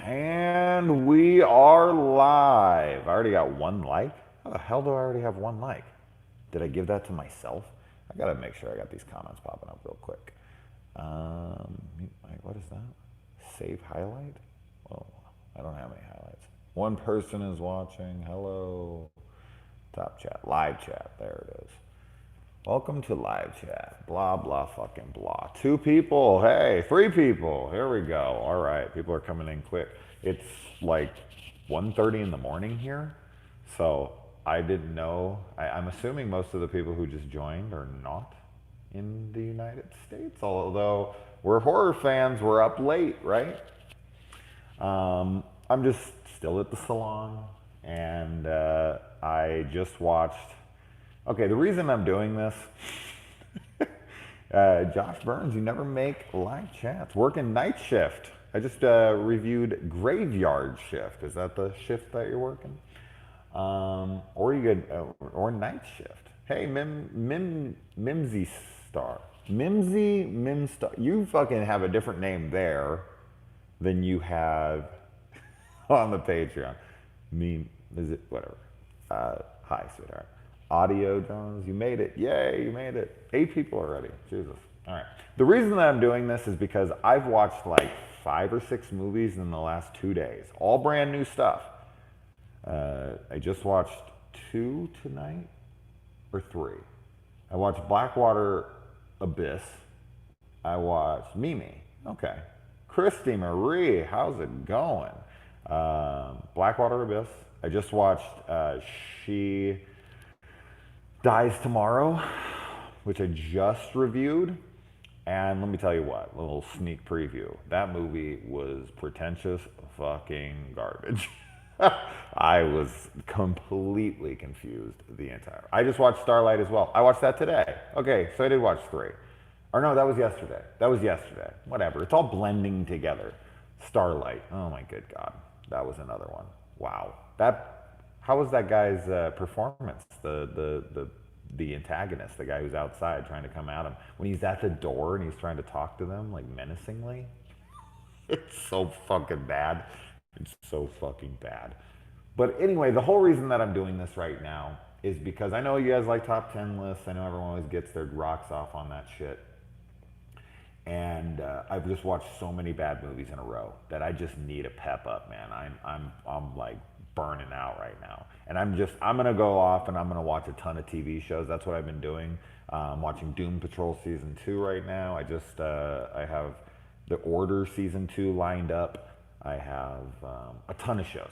And we are live. I already got one like. How the hell do I already have one like? Did I give that to myself? I gotta make sure I got these comments popping up real quick. What is that? Save highlight? Oh, I don't have any highlights. One person is watching. Hello. Top chat. Live chat. There it is. Welcome to live chat. Blah, blah, fucking blah. 2 people. Hey, 3 people. Here we go. All right. People are coming in quick. It's like 1:30 in the morning here. So I didn't know. I'm assuming most of the people who just joined are not in the United States. Although we're horror fans, we're up late, right? I'm just still at the salon. And I just watched. Okay, the reason I'm doing this, Josh Burns, you never make live chats. Working night shift. I just reviewed graveyard shift. Is that the shift that you're working? Or you could, or night shift. Hey, Mimsy Star. Mim Star. You fucking have a different name there than you have on the Patreon. Is it, whatever. Hi, sweetheart. Audio Jones, you made it. Yay, you made it. 8 people already. Jesus. All right. The reason that I'm doing this is because I've watched like 5 or 6 movies in the last 2 days. All brand new stuff. I just watched 2 tonight, or 3. I watched Blackwater Abyss. I watched Mimi. Okay. Christy Marie, how's it going? Blackwater Abyss. I just watched She Dies Tomorrow, which I just reviewed. And let me tell you what, a little sneak preview. That movie was pretentious fucking garbage. I was completely confused the entire. I just watched Starlight as well. I watched that today. Okay, so I did watch 3. Or no, that was yesterday. That was yesterday. Whatever. It's all blending together. Starlight. Oh my good God. That was another one. Wow. How was that guy's performance? The antagonist, the guy who's outside trying to come at him. When he's at the door and he's trying to talk to them, like menacingly. It's so fucking bad. It's so fucking bad. But anyway, the whole reason that I'm doing this right now is because I know you guys like top 10 lists. I know everyone always gets their rocks off on that shit. And I've just watched so many bad movies in a row that I just need a pep up, man. I'm like burning out right now. And I'm gonna go off and I'm gonna watch a ton of TV shows. That's what I've been doing. I'm watching Doom Patrol season 2 right now. I have The Order season 2 lined up. I have a ton of shows.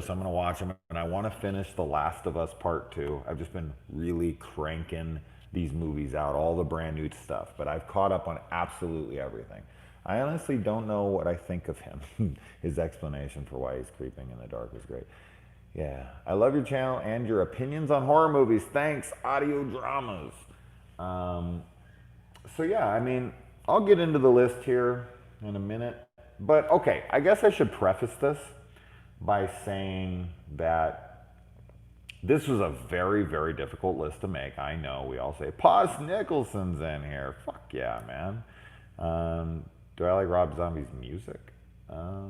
So I'm gonna watch them, and I want to finish The Last of Us Part 2. I've just been really cranking these movies out, all the brand new stuff, but I've caught up on absolutely everything. I honestly don't know what I think of him. His explanation for why he's creeping in the dark was great. Yeah, I love your channel and your opinions on horror movies. Thanks, Audio Dramas. So yeah, I mean, I'll get into the list here in a minute. But okay, I guess I should preface this by saying that this was a very, very difficult list to make. I know we all say, Paz Nicholson's in here. Fuck yeah, man. Do I like Rob Zombie's music? I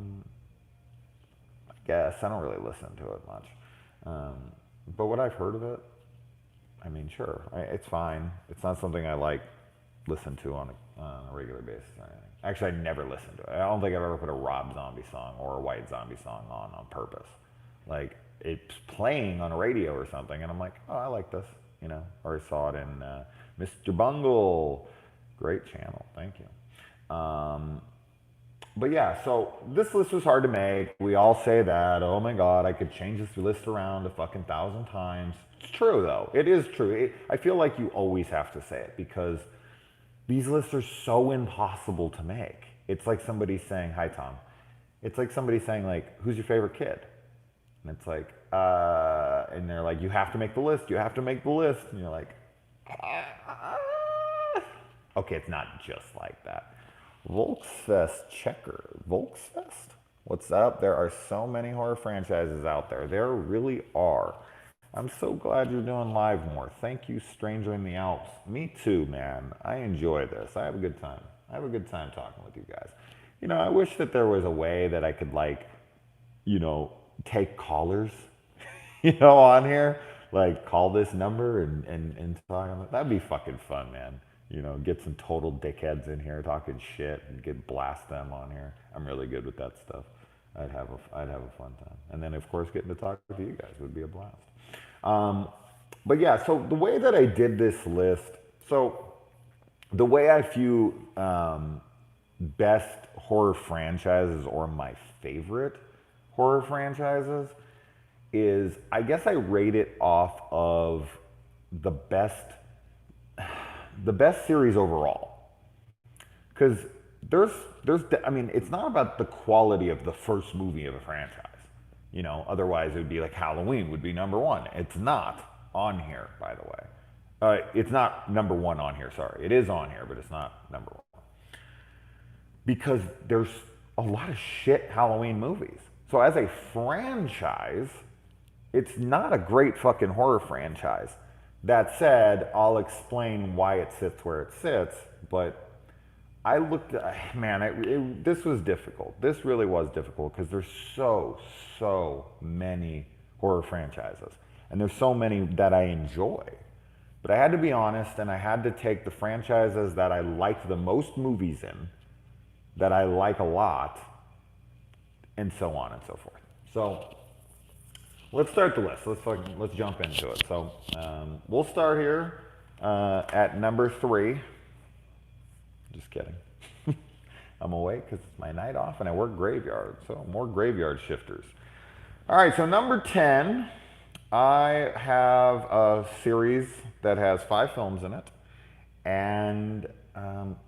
guess. I don't really listen to it much. But what I've heard of it, I mean, sure. It's fine. It's not something I listen to on a regular basis or anything. Actually, I never listened to it. I don't think I've ever put a Rob Zombie song or a White Zombie song on purpose. Like, it's playing on a radio or something, and I'm like, oh, I like this, you know. Or I saw it in Mr. Bungle. Great channel, thank you. But yeah, so this list was hard to make. We all say that. Oh my God, I could change this list around a fucking 1,000 times. It's true, though. It is true. I feel like you always have to say it because these lists are so impossible to make. It's like somebody saying, hi, Tom. It's like somebody saying, like, who's your favorite kid? And it's like, and they're like, you have to make the list. You have to make the list. And you're like, okay, it's not just like that. Volksfest checker. Volksfest? What's up? There are so many horror franchises out there. There really are. I'm so glad you're doing live more. Thank you, Stranger in the Alps. Me too, man. I enjoy this. I have a good time. I have a good time talking with you guys. I wish that there was a way that I could like, take callers, on here, like call this number and talk on it. That'd be fucking fun, man. Get some total dickheads in here talking shit and blast them on here. I'm really good with that stuff. I'd have a fun time. And then of course getting to talk to you guys would be a blast. But yeah, so the way that I did this list, so the way I view best horror franchises or my favorite horror franchises is, I guess I rate it off of the best series overall. Because it's not about the quality of the first movie of a franchise. Otherwise it would be like Halloween would be number one. It's not on here, by the way. It's not number one on here, sorry. It is on here, but it's not number one. Because there's a lot of shit Halloween movies. So as a franchise, it's not a great fucking horror franchise. That said, I'll explain why it sits where it sits, but I looked at, man, this was difficult. This really was difficult because there's so many horror franchises. And there's so many that I enjoy. But I had to be honest, and I had to take the franchises that I liked the most movies in, that I like a lot, and so on and so forth. So let's start the list. Let's jump into it. So we'll start here at number 3. Just kidding. I'm awake because it's my night off and I work graveyard. So more graveyard shifters. All right, so number 10, I have a series that has 5 films in it. And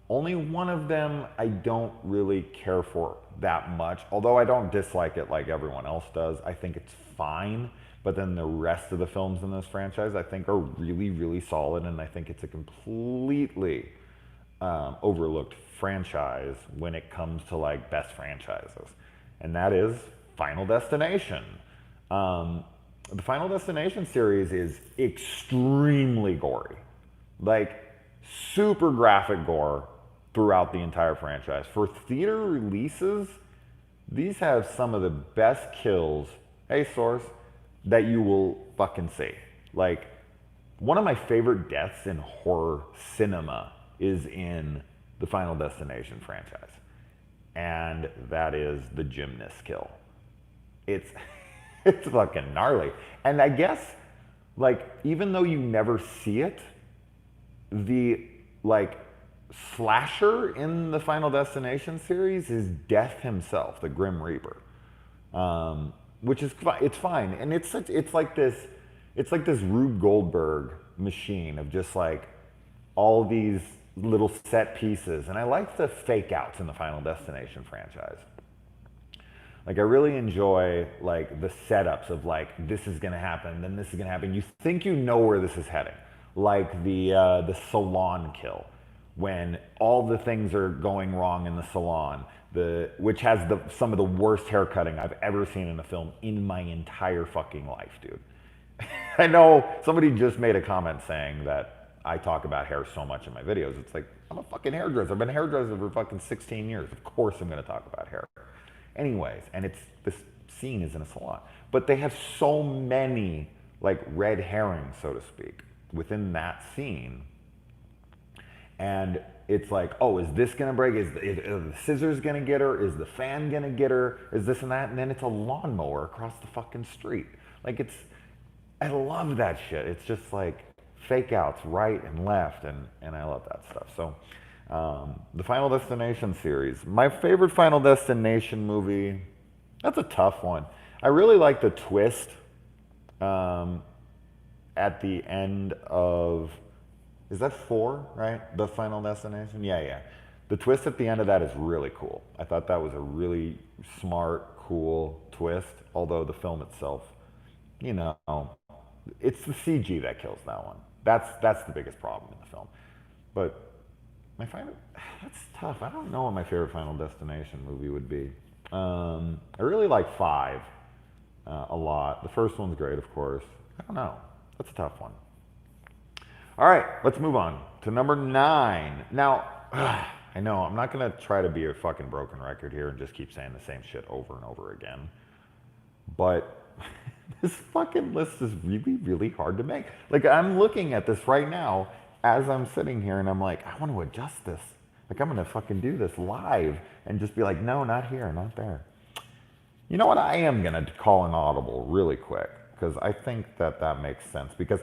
only one of them I don't really care for that much. Although I don't dislike it like everyone else does. I think it's fine. But then the rest of the films in this franchise I think are really, really solid. And I think it's a completely overlooked franchise when it comes to like best franchises. And that is Final Destination. The Final Destination series is extremely gory. Like super graphic gore throughout the entire franchise. For theater releases, these have some of the best kills, hey Source, that you will fucking see. Like, one of my favorite deaths in horror cinema is in the Final Destination franchise. And that is the gymnast kill. It's fucking gnarly. And I guess, like, even though you never see it, the, like, slasher in the Final Destination series is Death himself, the Grim Reaper. Which is fine. It's fine. And it's like this Rube Goldberg machine of just like all these little set pieces. And I like the fake outs in the Final Destination franchise. Like, I really enjoy like the setups of like, this is gonna happen, then this is gonna happen. You think you know where this is heading. Like the salon kill, when all the things are going wrong in the salon, which has some of the worst haircutting I've ever seen in a film in my entire fucking life, dude. I know somebody just made a comment saying that I talk about hair so much in my videos. It's like, I'm a fucking hairdresser. I've been a hairdresser for fucking 16 years. Of course I'm gonna talk about hair. Anyways, and this scene is in a salon. But they have so many like red herrings, so to speak, within that scene. And it's like, oh, is this gonna break? Is the scissors gonna get her? Is the fan gonna get her? Is this and that? And then it's a lawnmower across the fucking street. Like, I love that shit. It's just like fake outs right and left, and I love that stuff. So the Final Destination series. My favorite Final Destination movie, that's a tough one. I really like the twist at the end of, is that 4, right? The Final Destination? Yeah. The twist at the end of that is really cool. I thought that was a really smart, cool twist. Although the film itself, it's the CG that kills that one. That's the biggest problem in the film. But that's tough. I don't know what my favorite Final Destination movie would be. I really like 5 a lot. The first one's great, of course. I don't know. That's a tough one. All right, let's move on to number 9. Now, I know, I'm not gonna try to be a fucking broken record here and just keep saying the same shit over and over again. But this fucking list is really, really hard to make. Like, I'm looking at this right now as I'm sitting here and I'm like, I want to adjust this. Like, I'm gonna fucking do this live and just be like, no, not here, not there. You know what? I am gonna call an audible really quick because I think that that makes sense because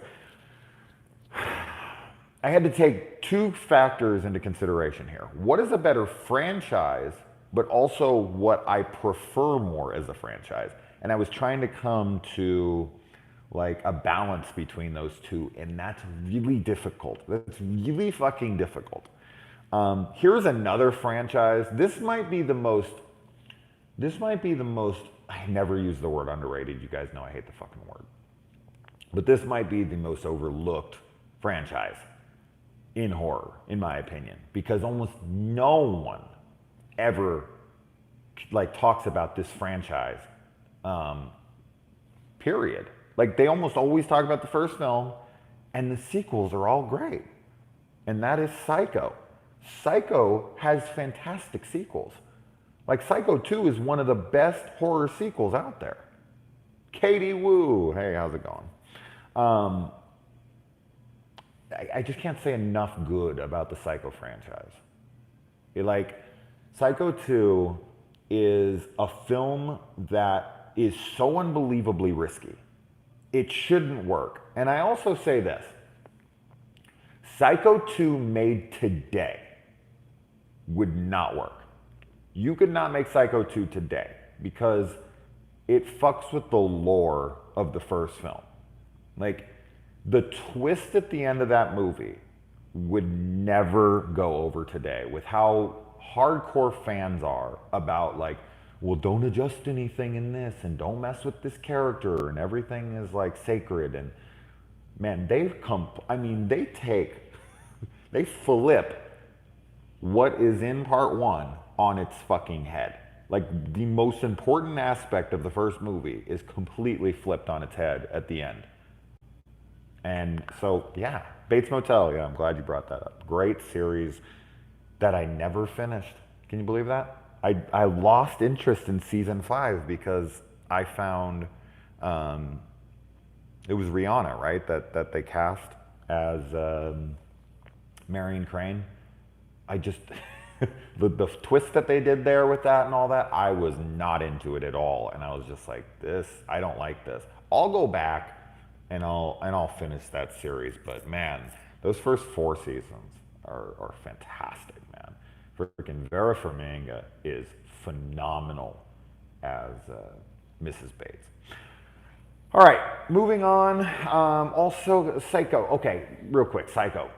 I had to take two factors into consideration here. What is a better franchise, but also what I prefer more as a franchise? And I was trying to come to like a balance between those two, and that's really difficult. That's really fucking difficult. Here's another franchise. I never use the word underrated. You guys know I hate the fucking word. But this might be the most overlooked franchise in horror, in my opinion, because almost no one ever like talks about this franchise. Period. Like they almost always talk about the first film, and the sequels are all great, and that is Psycho. Psycho has fantastic sequels. Like Psycho 2 is one of the best horror sequels out there. Katie Woo, hey, how's it going? I just can't say enough good about the Psycho franchise. Psycho 2 is a film that is so unbelievably risky. It shouldn't work. And I also say this. Psycho 2 made today would not work. You could not make Psycho 2 today because it fucks with the lore of the first film. Like, the twist at the end of that movie would never go over today with how hardcore fans are about like, well, don't adjust anything in this and don't mess with this character and everything is like sacred. And man, they flip what is in part one on its fucking head. Like the most important aspect of the first movie is completely flipped on its head at the end. And so, yeah, Bates Motel, yeah, I'm glad you brought that up. Great series that I never finished. Can you believe that? I lost interest in season 5 because I found it was Rihanna, right? That they cast as Marion Crane. I just, the twist that they did there with that and all that, I was not into it at all. And I was just like, I don't like this. I'll go back and I'll finish that series. But man, those first 4 seasons are fantastic, man. Freaking Vera Farmiga is phenomenal as Mrs. Bates. All right, moving on. Also, Psycho. Okay, real quick, Psycho.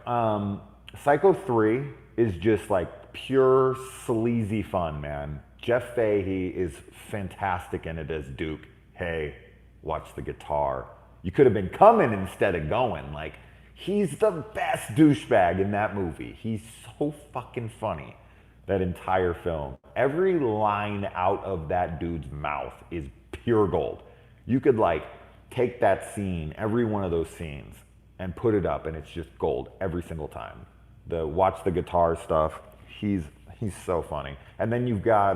Psycho 3 is just like pure sleazy fun, man. Jeff Fahey is fantastic in it as Duke. Hey, watch the guitar. You could have been coming instead of going. Like, he's the best douchebag in that movie. He's so fucking funny, that entire film. Every line out of that dude's mouth is pure gold. You could like take that scene, every one of those scenes, and put it up and it's just gold every single time. The watch the guitar stuff, he's so funny. And then you've got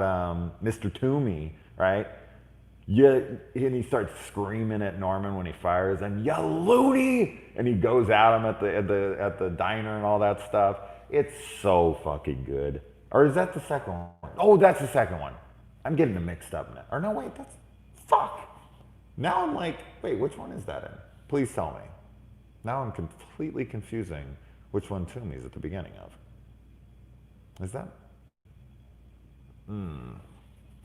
Mr. Toomey, right? Yeah, and he starts screaming at Norman when he fires him, "Ya loony!" And he goes at him at the diner and all that stuff. It's so fucking good. Or is that the second one? Oh, that's the second one. I'm getting them mixed up now. Or no, wait, fuck. Now I'm like, wait, which one is that in? Please tell me. Now I'm completely confusing which one Toomey's at the beginning of. Is that?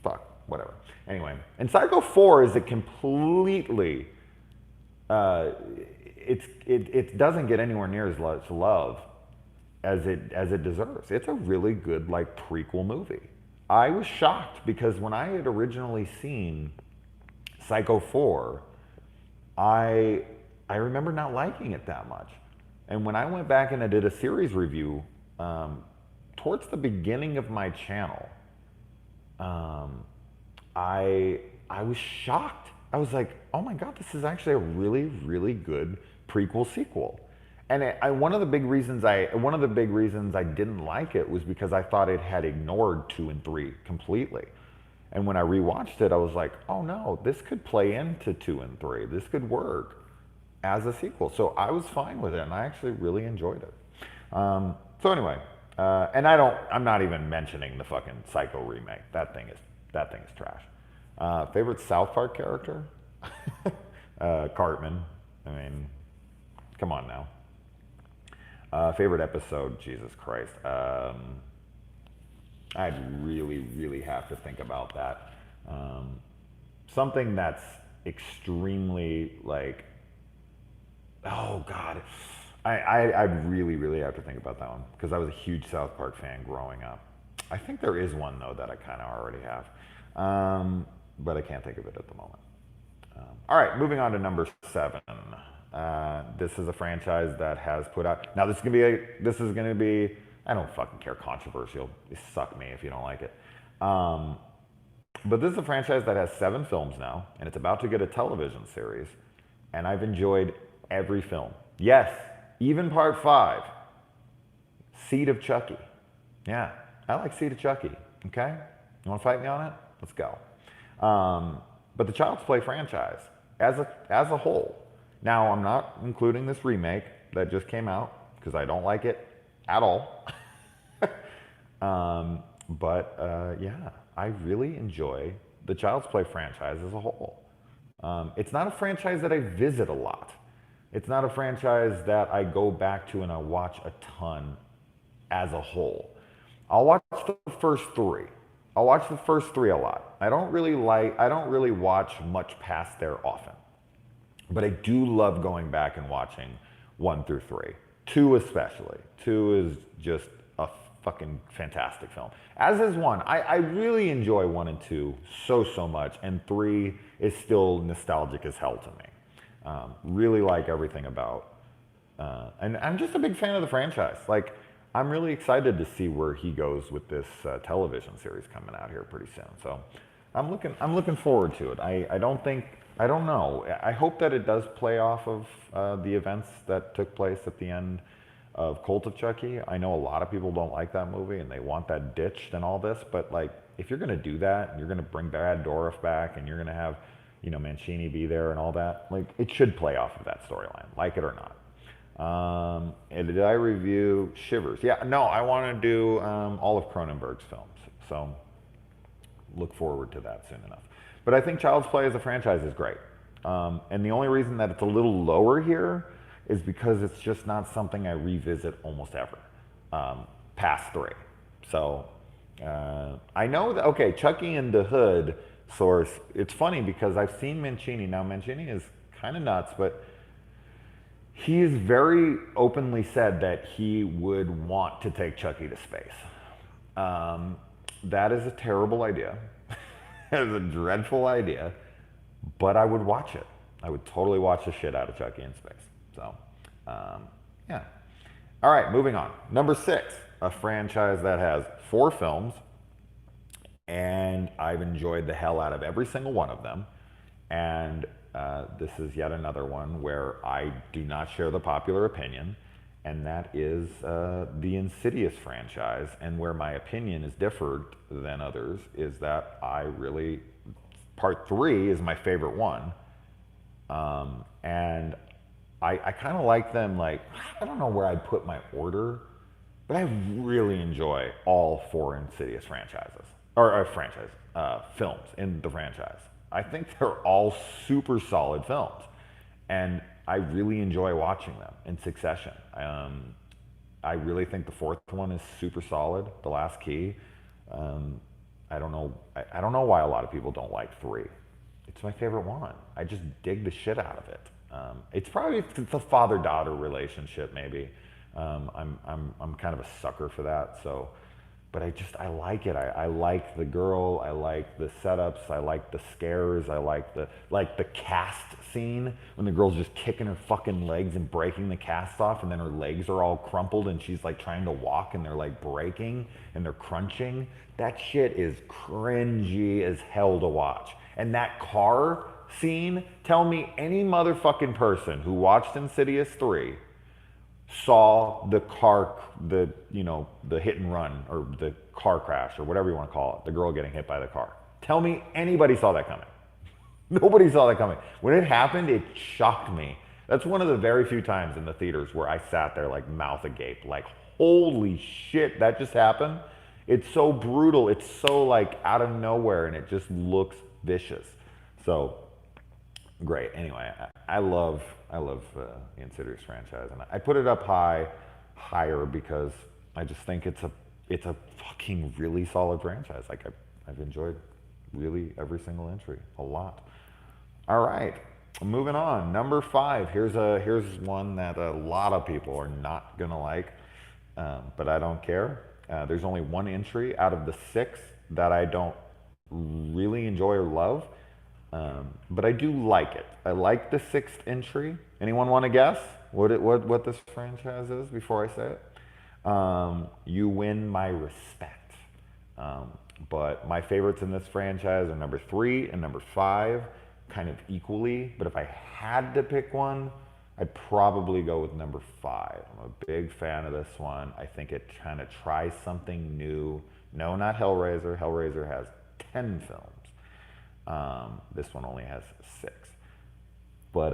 Fuck, whatever. Anyway, and Psycho 4 is a completely, it doesn't get anywhere near as much love as it deserves. It's a really good like prequel movie. I was shocked because when I had originally seen Psycho 4, I remember not liking it that much. And when I went back and I did a series review towards the beginning of my channel, I was shocked. I was like, oh my God, this is actually a really, really good prequel sequel. And one of the big reasons I didn't like it was because I thought it had ignored 2 and 3 completely. And when I rewatched it, I was like, oh no, this could play into 2 and 3. This could work as a sequel. So I was fine with it, and I actually really enjoyed it. So anyway, and I'm not even mentioning the fucking Psycho remake. That thing is trash. Favorite South Park character? Cartman. I mean, come on now. Favorite episode? Jesus Christ. I'd really, really have to think about that. Something that's extremely like, oh God. I'd really, really have to think about that one because I was a huge South Park fan growing up. I think there is one though that I kind of already have, but I can't think of it at the moment. All right, moving on to number 7. This is a franchise that has put out. Now this is gonna be. I don't fucking care. Controversial. You suck me if you don't like it. But this is a franchise that has 7 films now, and it's about to get a television series. And I've enjoyed every film. Yes, even part 5. Seed of Chucky. Yeah, I like Seed of Chucky. Okay, you want to fight me on it? Let's go. But the Child's Play franchise, as a whole. Now, I'm not including this remake that just came out because I don't like it at all. Yeah, I really enjoy the Child's Play franchise as a whole. It's not a franchise that I visit a lot. It's not a franchise that I go back to and I watch a ton as a whole. I'll watch the first 3. I'll watch the first 3 a lot. I don't really watch much past there often. But I do love going back and watching 1 through 3. 2 especially. 2 is just a fucking fantastic film. As is 1. I really enjoy 1 and 2 so much. And 3 is still nostalgic as hell to me. Really like everything about. And I'm just a big fan of the franchise. Like, I'm really excited to see where he goes with this television series coming out here pretty soon. So I'm looking forward to it. I don't know. I hope that it does play off of the events that took place at the end of Cult of Chucky. I know a lot of people don't like that movie and they want that ditched and all this, but like, if you're gonna do that and you're gonna bring Brad Dourif back and you're gonna have, Mancini be there and all that, like, it should play off of that storyline, like it or not. And did I review Shivers? Yeah, no, I want to do all of Cronenberg's films, so look forward to that soon enough. But I think Child's Play as a franchise is great. And the only reason that it's a little lower here is because it's just not something I revisit almost ever, past 3. So I know that, okay, Chucky and the Hood source, it's funny because I've seen Mancini. Now, Mancini is kind of nuts, but he's very openly said that he would want to take Chucky to space. That is a terrible idea. It is a dreadful idea, but I would watch it. I would totally watch the shit out of Chucky in space. So, yeah. All right, moving on. Number 6, a franchise that has 4 films, and I've enjoyed the hell out of every single one of them. And this is yet another one where I do not share the popular opinion, and that is the Insidious franchise. And where my opinion is differed than others is that part 3 is my favorite one. And I kind of like them, like, I don't know where I'd put my order, but I really enjoy all 4 Insidious franchises, or films in the franchise. I think they're all super solid films, and I really enjoy watching them in succession. I really think the 4th one is super solid, The Last Key. I don't know why a lot of people don't like 3. It's my favorite one. I just dig the shit out of it. It's a father-daughter relationship, maybe. I'm kind of a sucker for that. So, but I like it. I like the girl. I like the setups. I like the scares. I like the cast scene when the girl's just kicking her fucking legs and breaking the cast off, and then her legs are all crumpled and she's like trying to walk and they're like breaking and they're crunching. That shit is cringy as hell to watch. And that car scene, tell me any motherfucking person who watched Insidious 3 saw the hit and run or the car crash or whatever you want to call it, the girl getting hit by the car. Tell me anybody saw that coming. Nobody saw that coming. When it happened, it shocked me. That's one of the very few times in the theaters where I sat there like mouth agape, like, holy shit, that just happened. It's so brutal. It's so like out of nowhere and it just looks vicious. So great. Anyway, I love the Insidious franchise, and I put it up higher because I just think it's a fucking really solid franchise. Like I've enjoyed really every single entry a lot. All right, moving on. Number 5. Here's one that a lot of people are not gonna like, but I don't care. There's only one entry out of the 6 that I don't really enjoy or love, but I do like it. I like the 6th entry. Anyone want to guess what this franchise is before I say it? You win my respect. But my favorites in this franchise are number 3 and number 5, kind of equally. But if I had to pick one, I'd probably go with number 5. I'm a big fan of this one. I think it kind of tries something new. No, not Hellraiser. Hellraiser has 10 films. This one only has 6. But,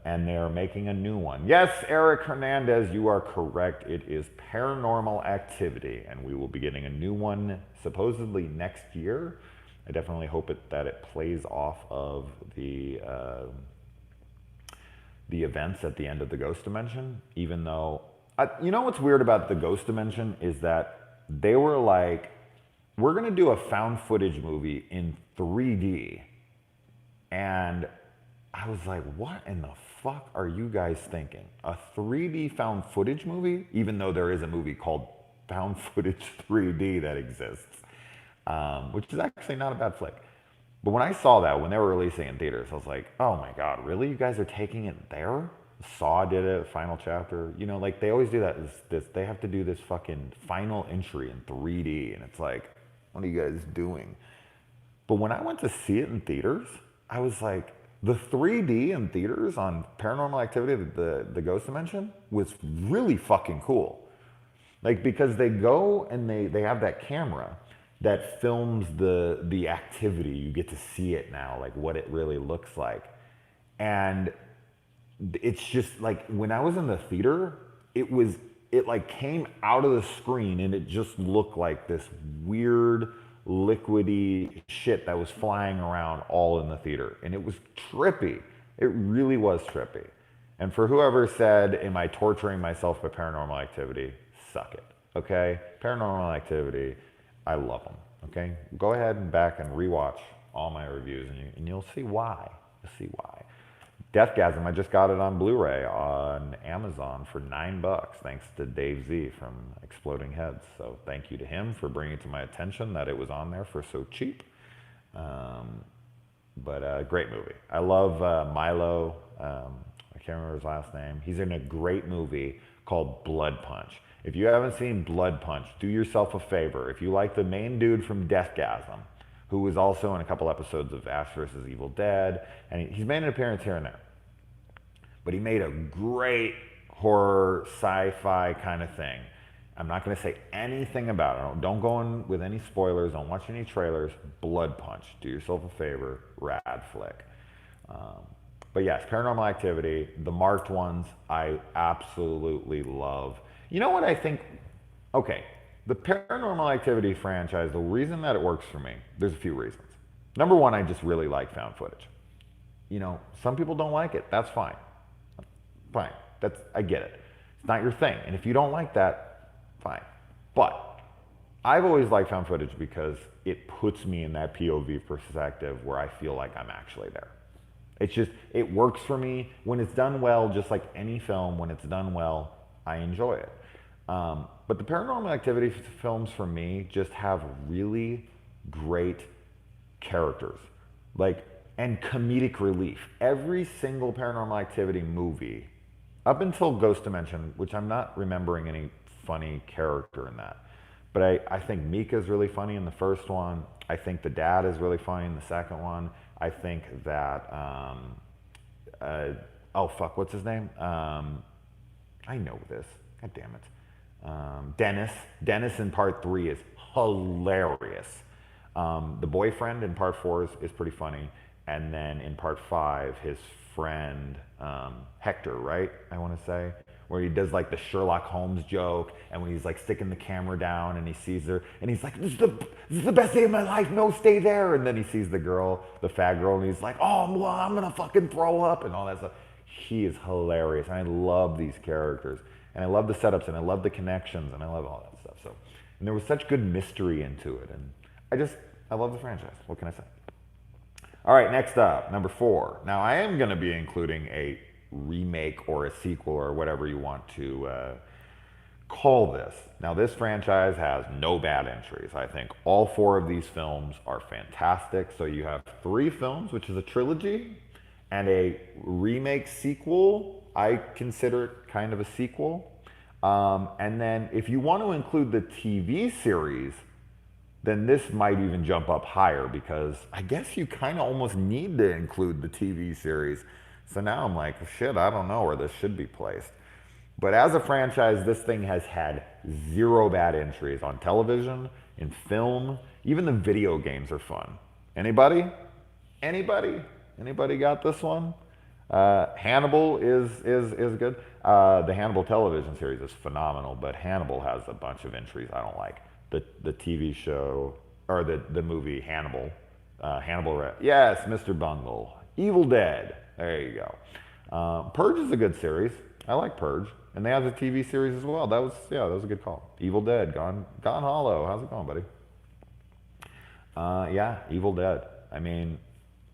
and they're making a new one. Yes, Eric Hernandez, you are correct. It is Paranormal Activity, and we will be getting a new one supposedly next year. I definitely hope that it plays off of the events at the end of the Ghost Dimension, even though, you know what's weird about the Ghost Dimension is that they were like, we're going to do a found footage movie in 3D. And I was like, what in the fuck are you guys thinking? A 3D found footage movie? Even though there is a movie called Found Footage 3D that exists, which is actually not a bad flick. But when I saw that, when they were releasing it in theaters, I was like, oh my God, really? You guys are taking it there? Saw did it, Final Chapter. You know, like they always do that. They have to do this fucking final entry in 3D. And it's like, what are you guys doing? But when I went to see it in theaters, I was like, the 3D in theaters on Paranormal Activity, the Ghost Dimension, was really fucking cool. Like, because they go and they have that camera that films the activity. You get to see it now, like what it really looks like. And it's just like, when I was in the theater, it like came out of the screen and it just looked like this weird liquidy shit that was flying around all in the theater. And it was trippy. It really was trippy. And for whoever said, am I torturing myself by Paranormal Activity? Suck it, okay? Paranormal Activity, I love them, okay? Go ahead and back and rewatch all my reviews and you'll see why. You'll see why. Deathgasm, I just got it on Blu-ray on Amazon for $9, thanks to Dave Z from Exploding Heads. So thank you to him for bringing to my attention that it was on there for so cheap. But great movie. I love Milo. I can't remember his last name. He's in a great movie called Blood Punch. If you haven't seen Blood Punch, do yourself a favor. If you like the main dude from Deathgasm, who was also in a couple episodes of Ash vs. Evil Dead, and he's made an appearance here and there. But he made a great horror, sci-fi kind of thing. I'm not going to say anything about it. Don't go in with any spoilers. Don't watch any trailers. Blood Punch. Do yourself a favor. Rad flick. But yes, Paranormal Activity, the marked ones, I absolutely love. You know what I think? Okay, the Paranormal Activity franchise, the reason that it works for me, there's a few reasons. Number 1, I just really like found footage. You know, some people don't like it. That's fine. Fine. I get it. It's not your thing. And if you don't like that, fine. But I've always liked found footage because it puts me in that POV perspective where I feel like I'm actually there. It's just, it works for me. When it's done well, just like any film, when it's done well, I enjoy it. But the Paranormal Activity films for me just have really great characters. Like, and comedic relief. Every single Paranormal Activity movie, up until Ghost Dimension, which I'm not remembering any funny character in that, but I think Mika's really funny in the first one. I think the dad is really funny in the second one. I think that, oh fuck, what's his name? I know this. God damn it. Dennis. Dennis in part 3 is hilarious. The boyfriend in part 4 is pretty funny. And then in part 5, his friend, Hector, right? I want to say. Where he does like the Sherlock Holmes joke, and when he's like sticking the camera down and he sees her, and he's like, this is the best day of my life, no, stay there. And then he sees the girl, the fat girl, and he's like, oh, well, I'm gonna fucking throw up, and all that stuff. He is hilarious, and I love these characters. And I love the setups, and I love the connections, and I love all that stuff. So, and there was such good mystery into it, and I love the franchise. What can I say? All right, next up, number 4. Now, I am going to be including a remake or a sequel or whatever you want to call this. Now, this franchise has no bad entries. I think all 4 of these films are fantastic. So you have 3 films, which is a trilogy, and a remake sequel. I consider it kind of a sequel. And then if you want to include the TV series, then this might even jump up higher because I guess you kind of almost need to include the TV series. So now I'm like, shit, I don't know where this should be placed. But as a franchise, this thing has had 0 bad entries on television, in film, even the video games are fun. Anybody? Anybody? Anybody got this one? Hannibal is good. The Hannibal television series is phenomenal, but Hannibal has a bunch of entries I don't like. The TV show, or the movie Hannibal. Yes, Mr. Bungle. Evil Dead. There you go. Purge is a good series. I like Purge. And they have a TV series as well. That was a good call. Evil Dead, Gone Hollow. How's it going, buddy? Yeah, Evil Dead. I mean,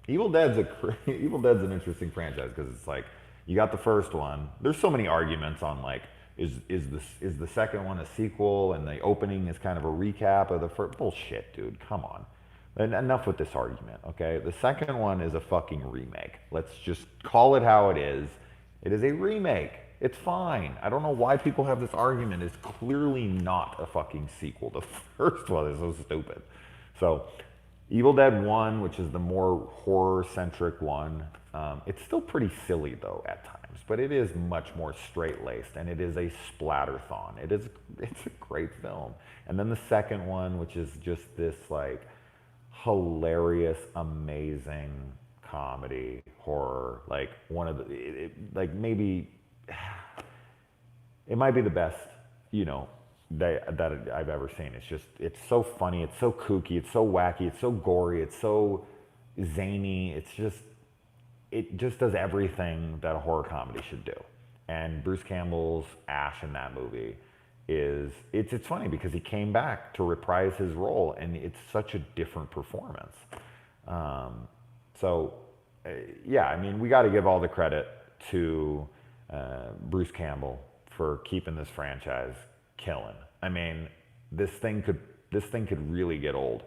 Evil Dead's an interesting franchise because it's like you got the first one. There's so many arguments on like is the second one a sequel and the opening is kind of a recap of the first. Bullshit, dude. Come on. And enough with this argument, okay? The second one is a fucking remake. Let's just call it how it is. It is a remake. It's fine. I don't know why people have this argument. It's clearly not a fucking sequel. The first one is so stupid. So, Evil Dead 1, which is the more horror-centric one, it's still pretty silly, though, at times. But it is much more straight-laced, and it is a splatterthon. It's a great film. And then the second one, which is just this, like, hilarious, amazing comedy, horror, like, one of the, like, maybe, it might be the best, that I've ever seen. It's so funny, it's so kooky, it's so wacky, it's so gory, it's so zany. It just does everything that a horror comedy should do. And Bruce Campbell's Ash in that movie it's funny because he came back to reprise his role, and it's such a different performance. Yeah, I mean, we got to give all the credit to Bruce Campbell for keeping this franchise killing. I mean, this thing could really get old.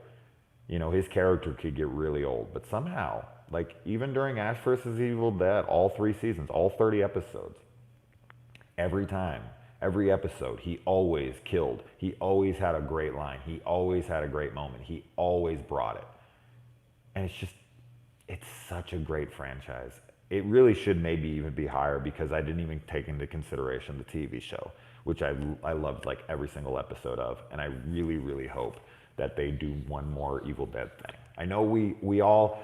His character could get really old, but somehow, like even during Ash vs. Evil Dead, all 3 seasons, all 30 episodes, every episode, he always killed. He always had a great line. He always had a great moment. He always brought it. And it's such a great franchise. It really should maybe even be higher because I didn't even take into consideration the TV show, which I loved like every single episode of. And I really, really hope that they do one more Evil Dead thing. I know we all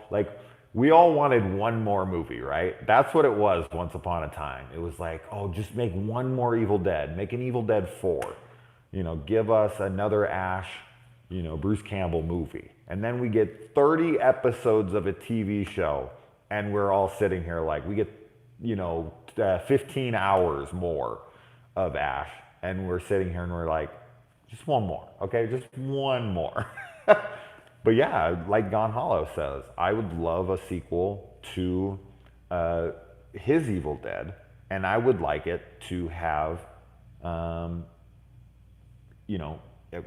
wanted one more movie, right? That's what it was once upon a time. It was like, oh, just make one more Evil Dead. Make an Evil Dead 4. Give us another Ash, Bruce Campbell movie. And then we get 30 episodes of a TV show, and we're all sitting here like, we get, 15 hours more of Ash, and we're sitting here and we're like, just one more, okay? Just one more. But yeah, like Gone Hollow says, I would love a sequel to his Evil Dead, and I would like it to have,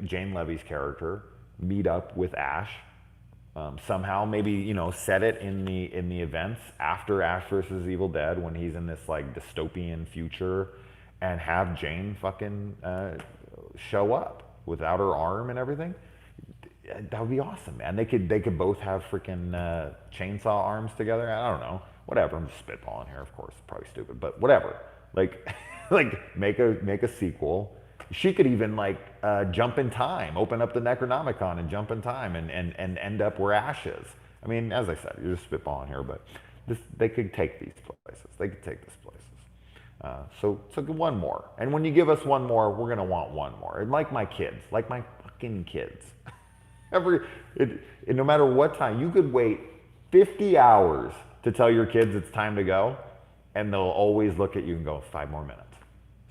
Jane Levy's character meet up with Ash. Somehow, maybe set it in the events after Ash vs. Evil Dead when he's in this like dystopian future, and have Jane fucking show up without her arm and everything. That would be awesome, man. They could both have freaking chainsaw arms together. I don't know. Whatever. I'm just spitballing here, of course. Probably stupid, but whatever. Like, like make a sequel. She could even like jump in time, open up the Necronomicon and jump in time and end up where Ash is. I mean, as I said, you're just spitballing here, but they could take these places. They could take these places. So one more. And when you give us one more, we're gonna want one more. And like my kids, like my fucking kids. No matter what time, you could wait 50 hours to tell your kids it's time to go, and they'll always look at you and go, 5 more minutes.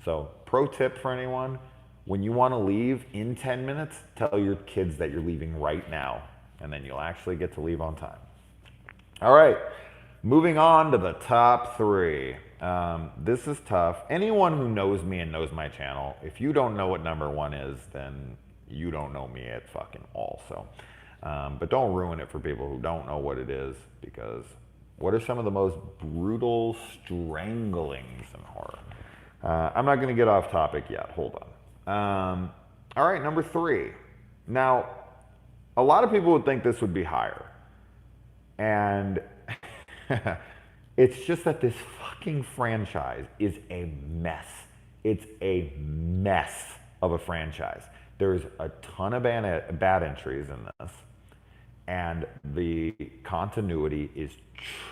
So pro tip for anyone, when you want to leave in 10 minutes, tell your kids that you're leaving right now, and then you'll actually get to leave on time. All right, moving on to the top 3. This is tough. Anyone who knows me and knows my channel, if you don't know what number 1 is, then you don't know me at fucking all. So, but don't ruin it for people who don't know what it is, because what are some of the most brutal stranglings in horror? I'm not going to get off topic yet. Hold on. All right, number 3. Now, a lot of people would think this would be higher. And it's just that this fucking franchise is a mess. It's a mess of a franchise. There's a ton of bad entries in this, and the continuity is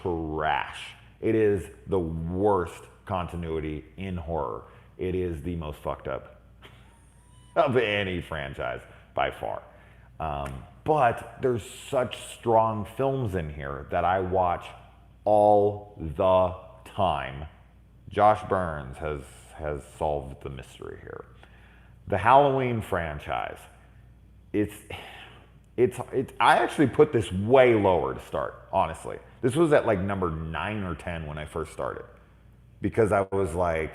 trash. It is the worst continuity in horror. It is the most fucked up of any franchise by far. But there's such strong films in here that I watch all the time. Josh Burns has solved the mystery here. The Halloween franchise. I actually put this way lower to start, honestly. This was at like number 9 or 10 when I first started. Because I was like,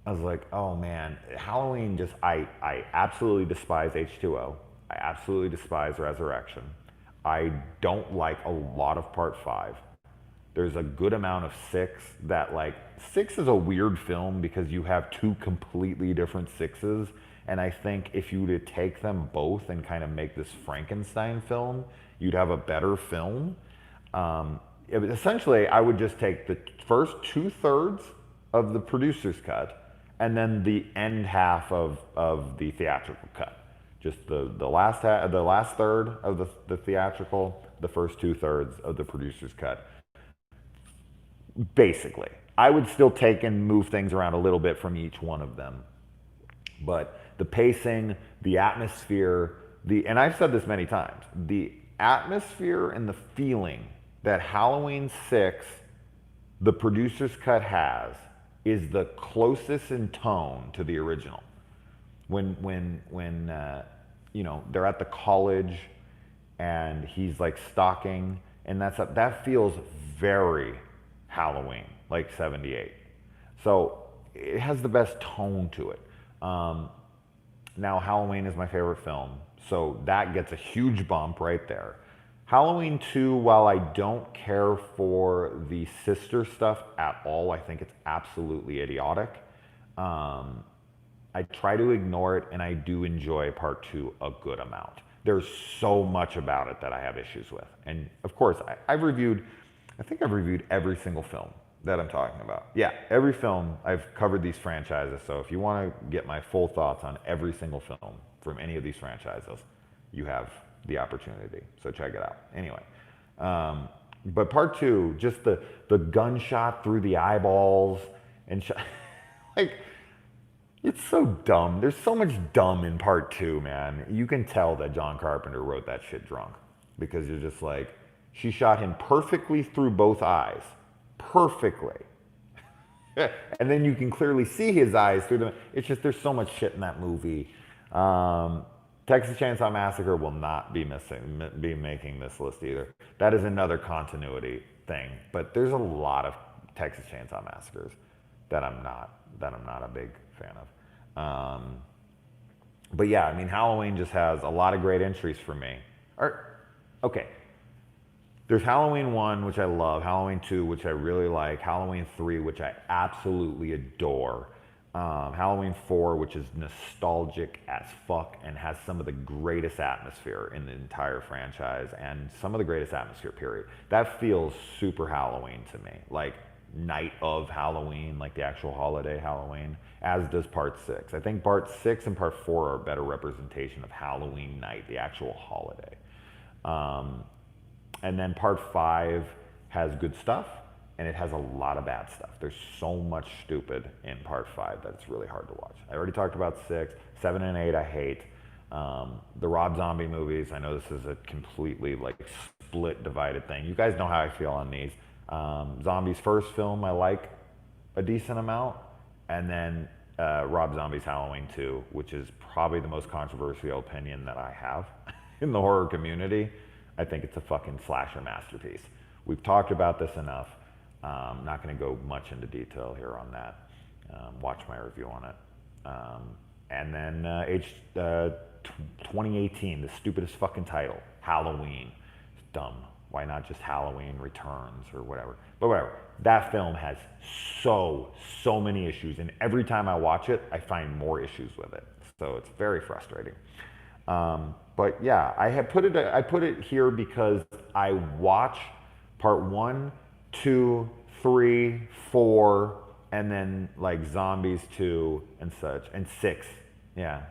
oh man, Halloween I absolutely despise H2O. I absolutely despise Resurrection. I don't like a lot of Part 5. There's a good amount of 6 that 6 is a weird film because you have 2 completely different 6s. And I think if you were to take them both and kind of make this Frankenstein film, you'd have a better film. Essentially, I would just take the first 2/3 of the producer's cut and then the end half of the theatrical cut. Just the last third of the theatrical, the first 2/3 of the producer's cut. Basically, I would still take and move things around a little bit from each one of them. But the pacing, the atmosphere, and I've said this many times, the atmosphere and the feeling that Halloween 6, the producer's cut has, is the closest in tone to the original. When they're at the college and he's like stalking, and that feels very Halloween, like 78. So it has the best tone to it. Now Halloween is my favorite film, so that gets a huge bump right there. Halloween 2, while I don't care for the sister stuff at all, I think it's absolutely idiotic. I try to ignore it, and I do enjoy Part 2 a good amount. There's so much about it that I have issues with. And of course, I think I've reviewed every single film that I'm talking about. Yeah, every film, I've covered these franchises. So if you want to get my full thoughts on every single film from any of these franchises, you have the opportunity. So check it out. Anyway, but Part 2, just the gunshot through the eyeballs and it's so dumb. There's so much dumb in Part 2, man. You can tell that John Carpenter wrote that shit drunk, because you're just like, she shot him perfectly through both eyes. Perfectly. And then you can clearly see his eyes through them. It's just, there's so much shit in that movie. Texas Chainsaw Massacre will not be making this list either. That is another continuity thing. But there's a lot of Texas Chainsaw Massacres that I'm not a big fan of. But yeah, I mean, Halloween just has a lot of great entries for me. Okay. There's Halloween 1, which I love, Halloween 2, which I really like, Halloween 3, which I absolutely adore, Halloween 4, which is nostalgic as fuck and has some of the greatest atmosphere in the entire franchise and some of the greatest atmosphere, period. That feels super Halloween to me. Like, night of Halloween, like the actual holiday Halloween, as does part 6. I think part 6 and part 4 are a better representation of Halloween night, the actual holiday. And then part 5 has good stuff, and it has a lot of bad stuff. There's so much stupid in part 5 that it's really hard to watch. I already talked about 6, 7 and 8 I hate. The Rob Zombie movies, I know this is a completely like split, divided thing. You guys know how I feel on these. Zombie's first film I like a decent amount, and then Rob Zombie's Halloween 2, which is probably the most controversial opinion that I have in the horror community. I think it's a fucking slasher masterpiece. We've talked about this enough. Not going to go much into detail here on that. Watch my review on it. And then 2018, the stupidest fucking title, Halloween. It's dumb. Why not just Halloween Returns or whatever? But whatever. That film has so many issues, and every time I watch it, I find more issues with it. So it's very frustrating. But yeah, I put it here because I watch part 1, 2, 3, 4, and then like Zombies 2 and such, and 6. Yeah.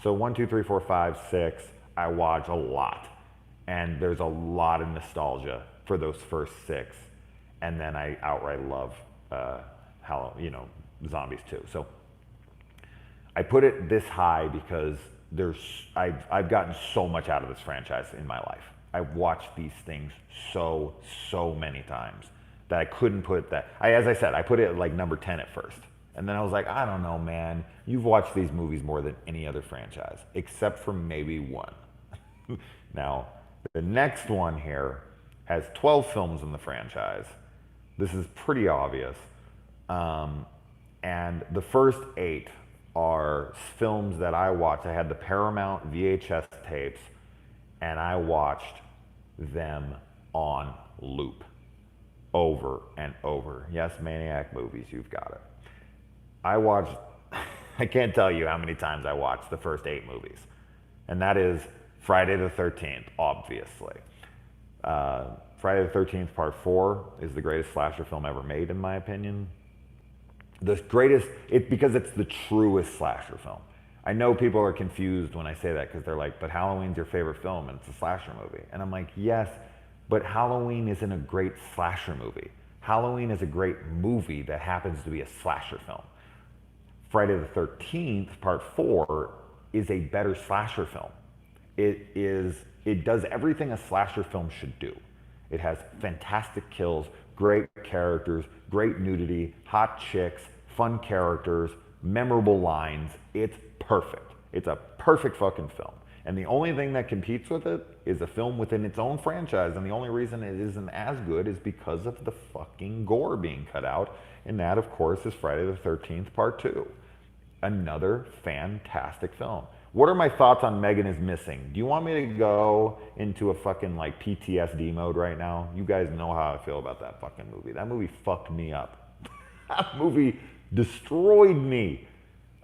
So 1, 2, 3, 4, 5, 6, I watch a lot. And there's a lot of nostalgia for those first 6. And then I outright love Zombies 2. So I put it this high because I've gotten so much out of this franchise in my life. I've watched these things so many times that I couldn't put that. As I said, I put it at like number 10 at first. And then I was like, I don't know, man. You've watched these movies more than any other franchise, except for maybe one. Now, the next one here has 12 films in the franchise. This is pretty obvious. And the first 8 are films that I watched. I had the Paramount VHS tapes, and I watched them on loop over and over. Yes, Maniac movies, you've got it. I can't tell you how many times I watched the first 8 movies. And that is Friday the 13th, obviously. Friday the 13th Part 4 is the greatest slasher film ever made, in my opinion. Because it's the truest slasher film. I know people are confused when I say that because they're like, but Halloween's your favorite film and it's a slasher movie. And I'm like, yes, but Halloween isn't a great slasher movie. Halloween is a great movie that happens to be a slasher film. Friday the 13th Part 4 is a better slasher film. It does everything a slasher film should do. It has fantastic kills, great characters, great nudity, hot chicks, fun characters, memorable lines. It's perfect. It's a perfect fucking film. And the only thing that competes with it is a film within its own franchise. And the only reason it isn't as good is because of the fucking gore being cut out. And that, of course, is Friday the 13th Part 2. Another fantastic film. What are my thoughts on Megan is Missing? Do you want me to go into a fucking like PTSD mode right now? You guys know how I feel about that fucking movie. That movie fucked me up. That movie destroyed me.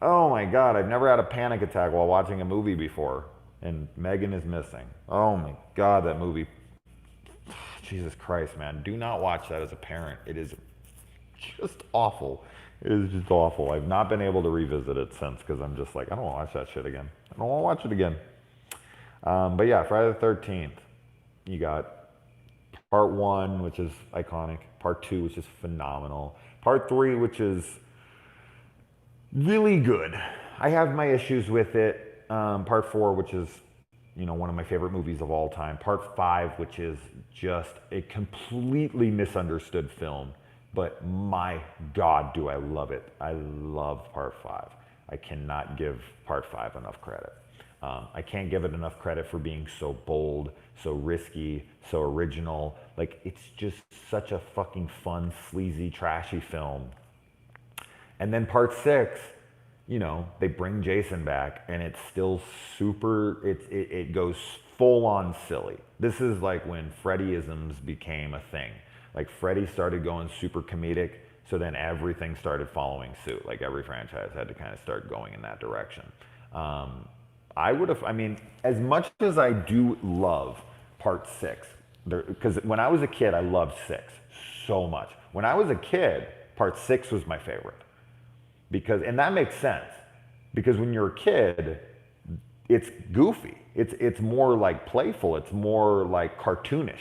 Oh my God, I've never had a panic attack while watching a movie before. And Megan is Missing. Oh my God, that movie. Jesus Christ, man. Do not watch that as a parent. It is just awful. It is just awful. I've not been able to revisit it since because I'm just like, I don't want to watch that shit again. I don't want to watch it again. But yeah, Friday the 13th. You got Part 1, which is iconic. Part 2, which is phenomenal. Part 3, which is really good. I have my issues with it. Part 4, which is, one of my favorite movies of all time. Part 5, which is just a completely misunderstood film. But my God, do I love it. I love Part 5. I cannot give Part 5 enough credit. I can't give it enough credit for being so bold, so risky, so original. Like, it's just such a fucking fun, sleazy, trashy film. And then Part 6, they bring Jason back, and it's still super, it goes full on silly. This is like when Freddyisms became a thing. Like Freddy started going super comedic, so then everything started following suit. Like every franchise had to kind of start going in that direction. As much as I do love Part 6, because when I was a kid, I loved 6 so much. When I was a kid, part 6 was my favorite. Because, and that makes sense. Because when you're a kid, it's goofy. It's more like playful. It's more like cartoonish.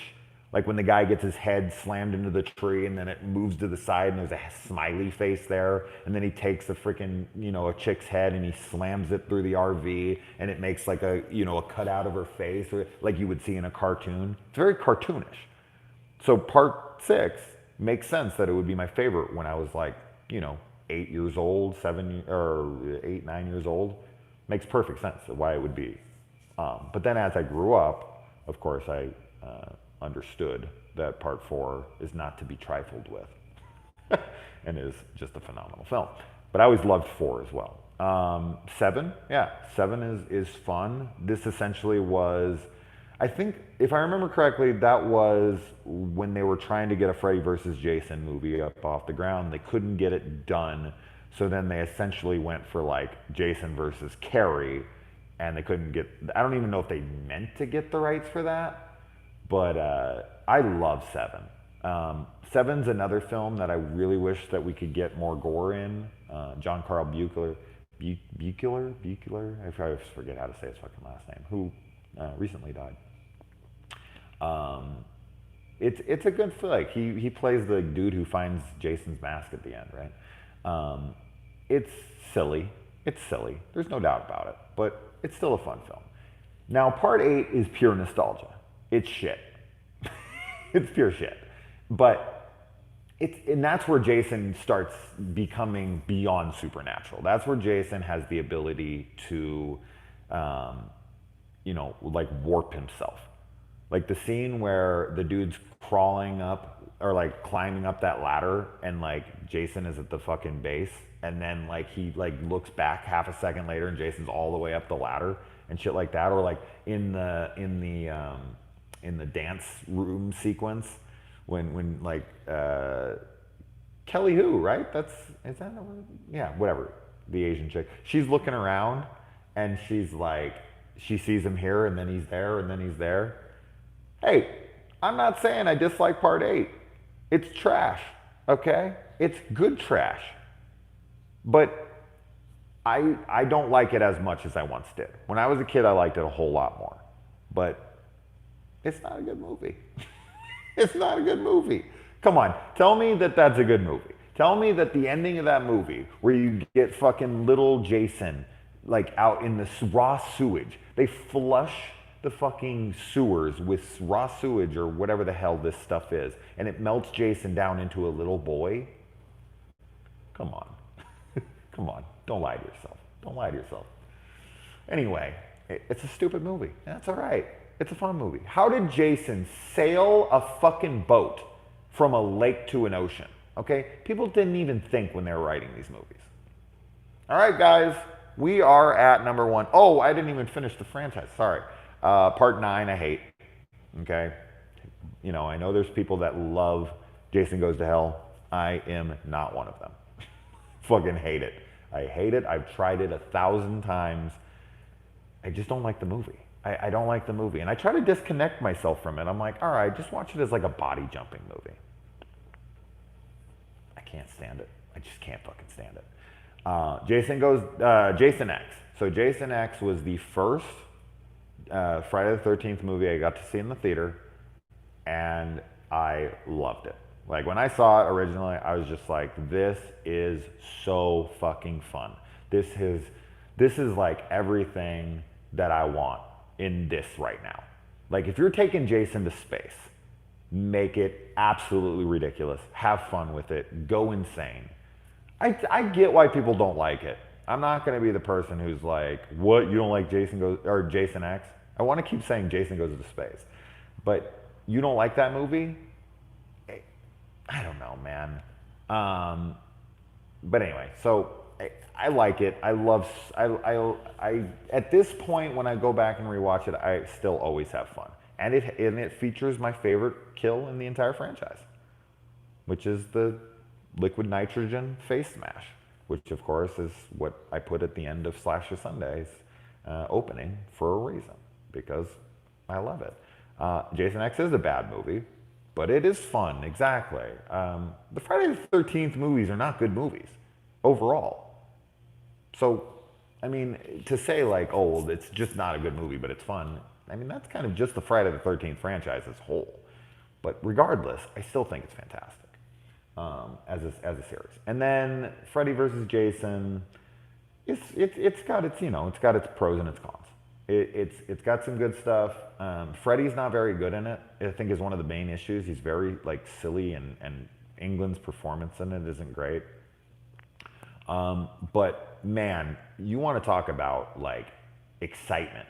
Like when the guy gets his head slammed into the tree and then it moves to the side and there's a smiley face there. And then he takes a freaking, a chick's head and he slams it through the RV and it makes like a cutout of her face, or like you would see in a cartoon. It's very cartoonish. So part 6 makes sense that it would be my favorite when I was like, 8 years old, 8, 9 years old. Makes perfect sense of why it would be. But then as I grew up, of course, I understood that part 4 is not to be trifled with and is just a phenomenal film. But I always loved 4 as well. 7, yeah, 7 is fun. This essentially was, I think, if I remember correctly, that was when they were trying to get a Freddy versus Jason movie up off the ground. They couldn't get it done. So then they essentially went for like Jason versus Carrie, and they couldn't get, I don't even know if they meant to get the rights for that, but I love 7. 7's another film that I really wish that we could get more gore in. John Carl Buechler, I always forget how to say his fucking last name, who recently died. It's a good flick. He plays the dude who finds Jason's mask at the end, right? It's silly. It's silly. There's no doubt about it. But it's still a fun film. Now, part 8 is pure nostalgia. It's shit. It's pure shit. But and that's where Jason starts becoming beyond supernatural. That's where Jason has the ability to, like warp himself. Like the scene where the dude's crawling up or like climbing up that ladder and like Jason is at the fucking base, and then like he like looks back half a second later and Jason's all the way up the ladder and shit like that. Or like in the dance room sequence when like Kelly Hu, right? Is that a word? Yeah, whatever. The Asian chick. She's looking around and she's like, she sees him here and then he's there and then he's there. Hey, I'm not saying I dislike part 8. It's trash, okay? It's good trash. But I don't like it as much as I once did. When I was a kid, I liked it a whole lot more. But it's not a good movie. It's not a good movie. Come on, tell me that that's a good movie. Tell me that the ending of that movie, where you get fucking little Jason, like out in the raw sewage, they flush the fucking sewers with raw sewage or whatever the hell this stuff is, and it melts Jason down into a little boy. Come on. Come on. Don't lie to yourself. Don't lie to yourself. Anyway, it's a stupid movie. That's all right. It's a fun movie. How did Jason sail a fucking boat from a lake to an ocean? Okay? People didn't even think when they were writing these movies. All right, guys. We are at number 1. Oh, I didn't even finish the franchise. Sorry. Part 9, I hate. Okay? I know there's people that love Jason Goes to Hell. I am not one of them. Fucking hate it. I hate it. I've tried it 1,000 times. I just don't like the movie. I don't like the movie. And I try to disconnect myself from it. I'm like, all right, just watch it as like a body jumping movie. I can't stand it. I just can't fucking stand it. Jason X. So Jason X was the first Friday the 13th movie I got to see in the theater, and I loved it. Like when I saw it originally, I was just like, this is so fucking fun. This is like everything that I want in this right now. Like if you're taking Jason to space, make it absolutely ridiculous. Have fun with it. Go insane. I get why people don't like it. I'm not going to be the person who's like, what, you don't like Jason X? I want to keep saying Jason Goes to Space. But you don't like that movie? I don't know, man. But anyway, so I like it. I at this point when I go back and rewatch it, I still always have fun. And it features my favorite kill in the entire franchise, which is the liquid nitrogen face smash, which of course is what I put at the end of Slasher Sunday's opening for a reason, because I love it. Jason X is a bad movie, but it is fun. Exactly. The Friday the 13th movies are not good movies overall. So, I mean, to say like, oh, well, it's just not a good movie, but it's fun. I mean, that's kind of just the Friday the 13th franchise as a whole. But regardless, I still think it's fantastic as a series. And then Freddy versus Jason, it's got its it's got its pros and its cons. It's got some good stuff. Freddy's not very good in it. I think is one of the main issues. He's very like silly, and England's performance in it isn't great. But man, you want to talk about like excitement.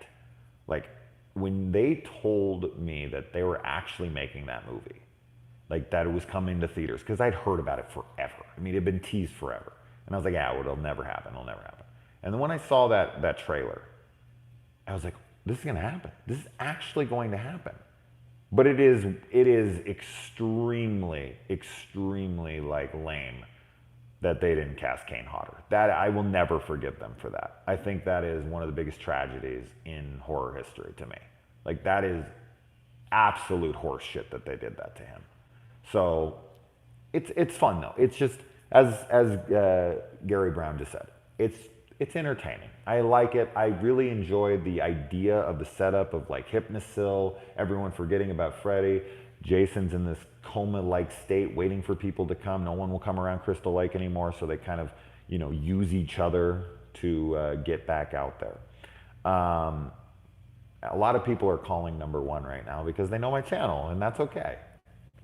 Like when they told me that they were actually making that movie, like that it was coming to theaters, because I'd heard about it forever. I mean, it had been teased forever. And I was like, yeah, well, it'll never happen. It'll never happen. And then when I saw that trailer, I was like, this is going to happen. This is actually going to happen. But it is extremely, extremely like lame that they didn't cast Kane Hodder. That I will never forgive them for that. I think that is one of the biggest tragedies in horror history to me. Like that is absolute horse shit that they did that to him. So it's fun though. It's just as Gary Brown just said, it's entertaining. I like it. I really enjoyed the idea of the setup of like Hypnosil, everyone forgetting about Freddy. Jason's in this coma-like state waiting for people to come. No one will come around Crystal Lake anymore, so they kind of, use each other to get back out there. A lot of people are calling number one right now because they know my channel, and that's okay.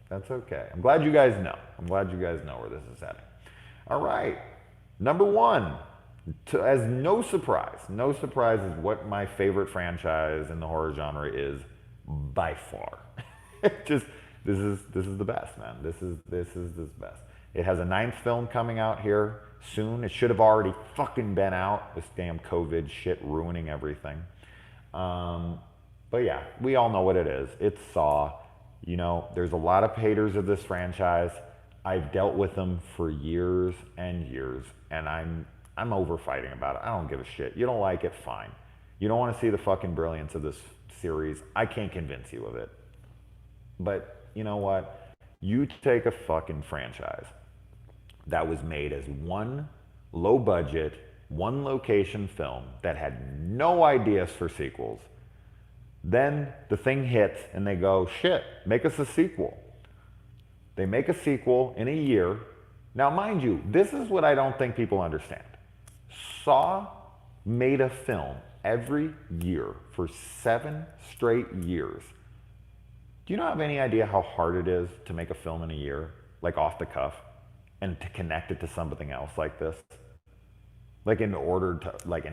That's okay. I'm glad you guys know. I'm glad you guys know where this is heading. All right. Number one, as no surprise is what my favorite franchise in the horror genre is by far. Just this is the best, man. This is the best. It has a 9th film coming out here soon. It should have already fucking been out. This damn COVID shit ruining everything. But yeah, we all know what it is. It's Saw. There's a lot of haters of this franchise. I've dealt with them for years and years, and I'm over fighting about it. I don't give a shit. You don't like it, fine. You don't want to see the fucking brilliance of this series. I can't convince you of it. But you know what? You take a fucking franchise that was made as one low budget, one location film that had no ideas for sequels. Then the thing hits and they go, shit, make us a sequel. They make a sequel in a year. Now, mind you, this is what I don't think people understand. Saw made a film every year for 7 straight years. Do you not have any idea how hard it is to make a film in a year, like off the cuff, and to connect it to something else like this? Like in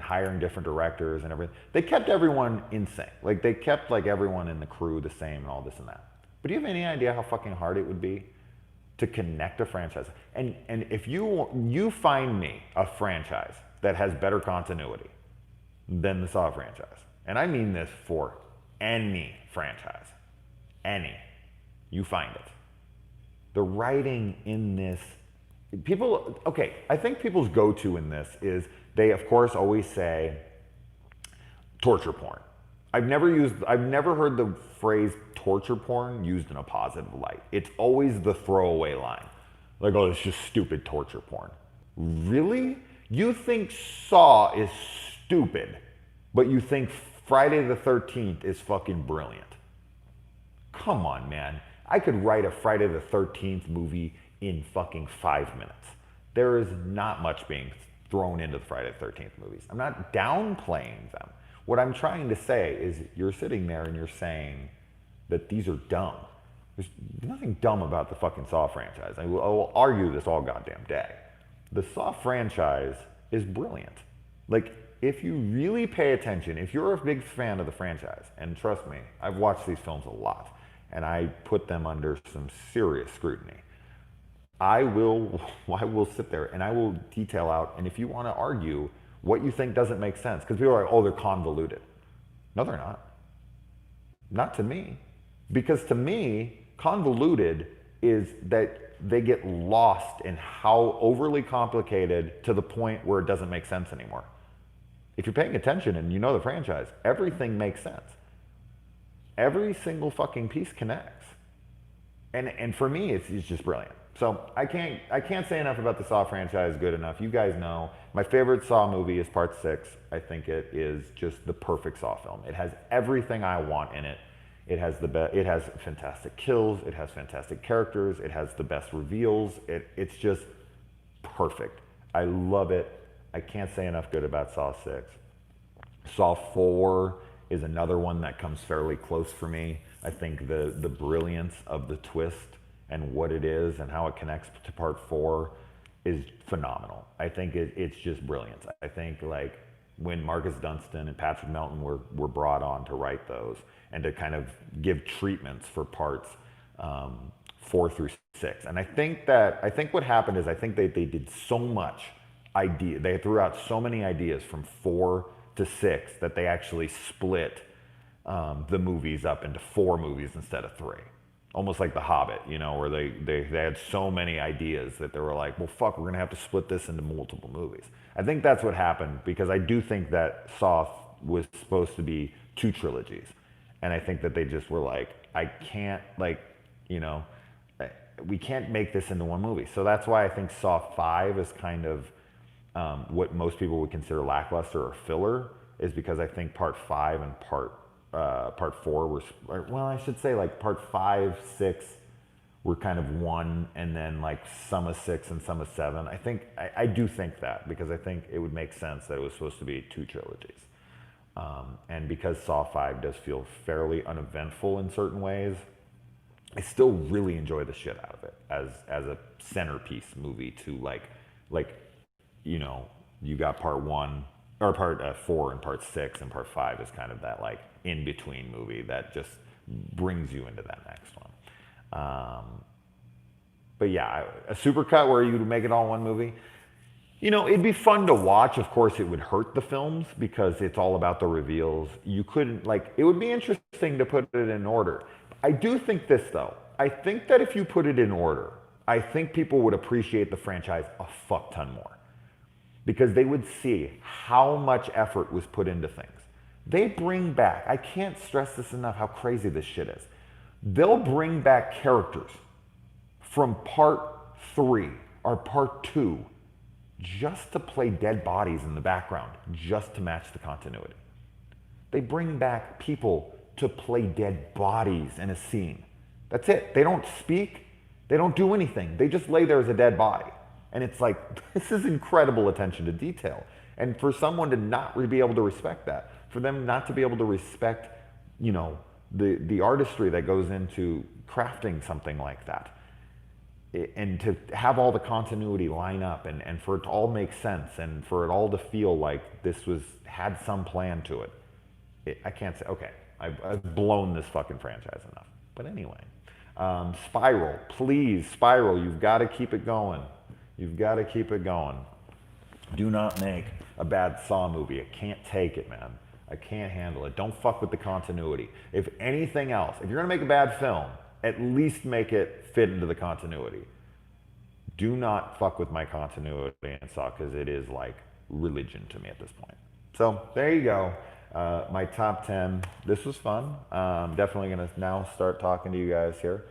hiring different directors and everything. They kept everyone in sync. Like they kept like everyone in the crew the same and all this and that. But do you have any idea how fucking hard it would be to connect a franchise? And if you find me a franchise that has better continuity than the Saw franchise, and I mean this for any franchise, you find it. The writing in this, I think people's go-to in this is they of course always say torture porn. I've never heard the phrase torture porn used in a positive light. It's always the throwaway line. Like, oh, it's just stupid torture porn. Really? You think Saw is stupid, but you think Friday the 13th is fucking brilliant. Come on, man. I could write a Friday the 13th movie in fucking 5 minutes. There is not much being thrown into the Friday the 13th movies. I'm not downplaying them. What I'm trying to say is you're sitting there and you're saying that these are dumb. There's nothing dumb about the fucking Saw franchise. I will argue this all goddamn day. The Saw franchise is brilliant. Like, if you really pay attention, if you're a big fan of the franchise, and trust me, I've watched these films a lot, and I put them under some serious scrutiny. I will sit there and I will detail out, and if you want to argue what you think doesn't make sense, because people are like, oh, they're convoluted. No, they're not. Not to me. Because to me, convoluted is that they get lost in how overly complicated to the point where it doesn't make sense anymore. If you're paying attention and you know the franchise, everything makes sense. Every single fucking piece connects. And for me, it's just brilliant. So I can't say enough about the Saw franchise good enough. You guys know my favorite Saw movie is Part 6. I think it is just the perfect Saw film. It has everything I want in it. It has fantastic kills. It has fantastic characters. It has the best reveals. It's just perfect. I love it. I can't say enough good about Saw 6. Saw 4 is another one that comes fairly close for me. I think the brilliance of the twist and what it is and how it connects to part 4 is phenomenal. I think it's just brilliant. I think like when Marcus Dunstan and Patrick Melton were brought on to write those and to kind of give treatments for parts 4 through 6. And I think what happened is I think they did so much idea. They threw out so many ideas from 4 to 6 that they actually split the movies up into 4 movies instead of 3. Almost like The Hobbit, you know, where they had so many ideas that they were like, well, fuck, we're going to have to split this into multiple movies. I think that's what happened because I do think that Saw was supposed to be 2 trilogies. And I think that they just were like, I can't, like, you know, we can't make this into 1 movie. So that's why I think Saw 5 is kind of what most people would consider lackluster or filler, is because I think part 5 and part 4 were, well, I should say like part 5, 6 were kind of 1, and then like some of 6 and some of 7. I do think that because I think it would make sense that it was supposed to be 2 trilogies. And because Saw 5 does feel fairly uneventful in certain ways, I still really enjoy the shit out of it as a centerpiece movie to like, you know, you got part 1 or part 4 and part 6 and part 5 is kind of that like in between movie that just brings you into that next one. But yeah, a supercut where you make it all 1 movie. You know, it'd be fun to watch. Of course, it would hurt the films because it's all about the reveals. You couldn't, like, it would be interesting to put it in order. I do think this, though. I think that if you put it in order, I think people would appreciate the franchise a fuck ton more because they would see how much effort was put into things. They bring back, I can't stress this enough how crazy this shit is. They'll bring back characters from part 3 or part 2 just to play dead bodies in the background, just to match the continuity. They bring back people to play dead bodies in a scene. That's it. They don't speak. They don't do anything. They just lay there as a dead body. And it's like, this is incredible attention to detail. And for someone to not be able to respect that, for them not to be able to respect, you know, the artistry that goes into crafting something like that, and to have all the continuity line up and for it to all make sense and for it all to feel like this had some plan to it. I can't say, okay, I've blown this fucking franchise enough. But anyway, Spiral, please, Spiral, you've got to keep it going. You've got to keep it going. Do not make a bad Saw movie. I can't take it, man. I can't handle it. Don't fuck with the continuity. If anything else, if you're gonna make a bad film, at least make it fit into the continuity. Do not fuck with my continuity in Saw because it is like religion to me at this point. So there you go. My top 10. This was fun. Definitely gonna now start talking to you guys here.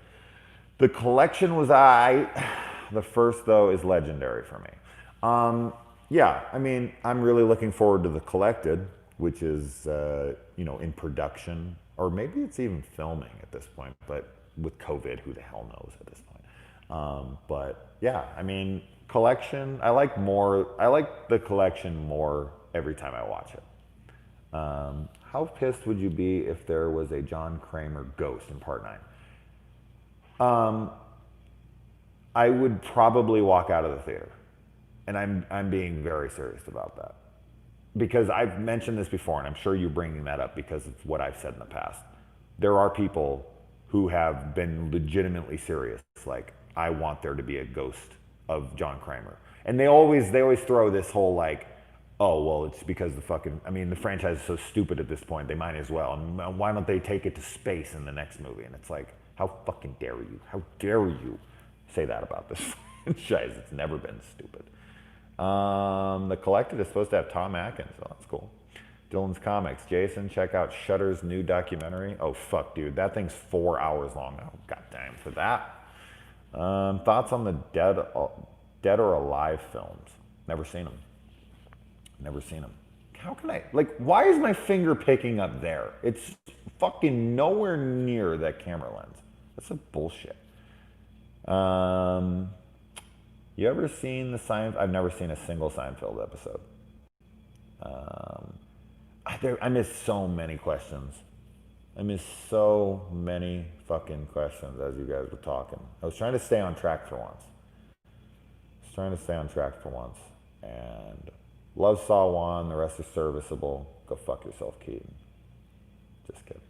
The collection was The first though is legendary for me. Yeah, I mean, I'm really looking forward to The Collected, which is you know, in production, or maybe it's even filming at this point, but with COVID, who the hell knows at this point. But yeah, I mean, collection, I like the collection more every time I watch it. How pissed would you be if there was a John Kramer ghost in part 9? I would probably walk out of the theater. And I'm being very serious about that. Because I've mentioned this before, and I'm sure you're bringing that up because of what I've said in the past. There are people who have been legitimately serious, like, I want there to be a ghost of John Kramer. And they always throw this whole like, oh, well, it's because the franchise is so stupid at this point, they might as well. And why don't they take it to space in the next movie? And it's like, how fucking dare you? How dare you say that about this franchise? It's never been stupid. The Collected is supposed to have Tom Atkins, so that's cool. Dylan's Comics. Jason, check out Shudder's new documentary. Oh, fuck, dude. That thing's 4 hours long. Oh, goddamn for that. Thoughts on the Dead or Alive films? Never seen them. Never seen them. How can I, like, why is my finger picking up there? It's fucking nowhere near that camera lens. That's a bullshit. You ever seen the Seinfeld? I've never seen a single Seinfeld episode. I missed so many questions. I missed so many fucking questions as you guys were talking. I was trying to stay on track for once. And love Saw 1, the rest are serviceable. Go fuck yourself, Keaton. Just kidding.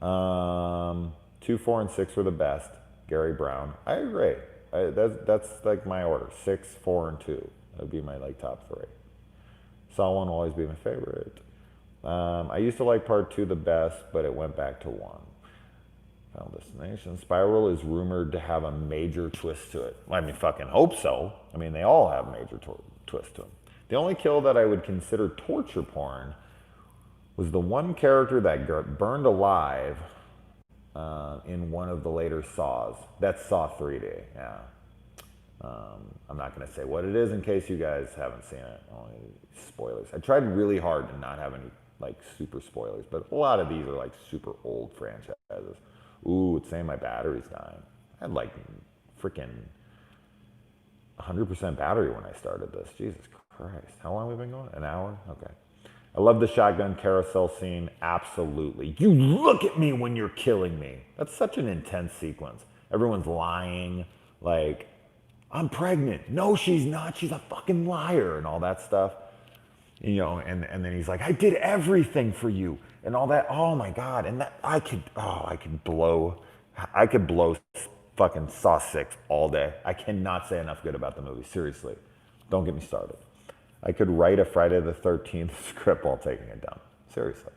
2, 4, and 6 were the best. Gary Brown. I agree. That's like my order. 6, 4, and 2. That would be my like top 3. Saw 1 will always be my favorite. I used to like part 2 the best, but it went back to 1. Final Destination. Spiral is rumored to have a major twist to it. I mean, fucking hope so. I mean, they all have major twist to them. The only kill that I would consider torture porn was the one character that got burned alive in one of the later Saws. That's Saw 3D, yeah. I'm not going to say what it is in case you guys haven't seen it. Only spoilers. I tried really hard to not have any like super spoilers, but a lot of these are like super old franchises. Ooh, it's saying my battery's dying. I had like freaking 100% battery when I started this. Jesus Christ. How long have we been going? An hour? Okay. I love the shotgun carousel scene. Absolutely. You look at me when you're killing me. That's such an intense sequence. Everyone's lying. Like, I'm pregnant. No, she's not. She's a fucking liar and all that stuff. You know, and then he's like, I did everything for you and all that. Oh my God. And that I could blow fucking Saw 6 all day. I cannot say enough good about the movie. Seriously. Don't get me started. I could write a Friday the 13th script while taking it down. Seriously.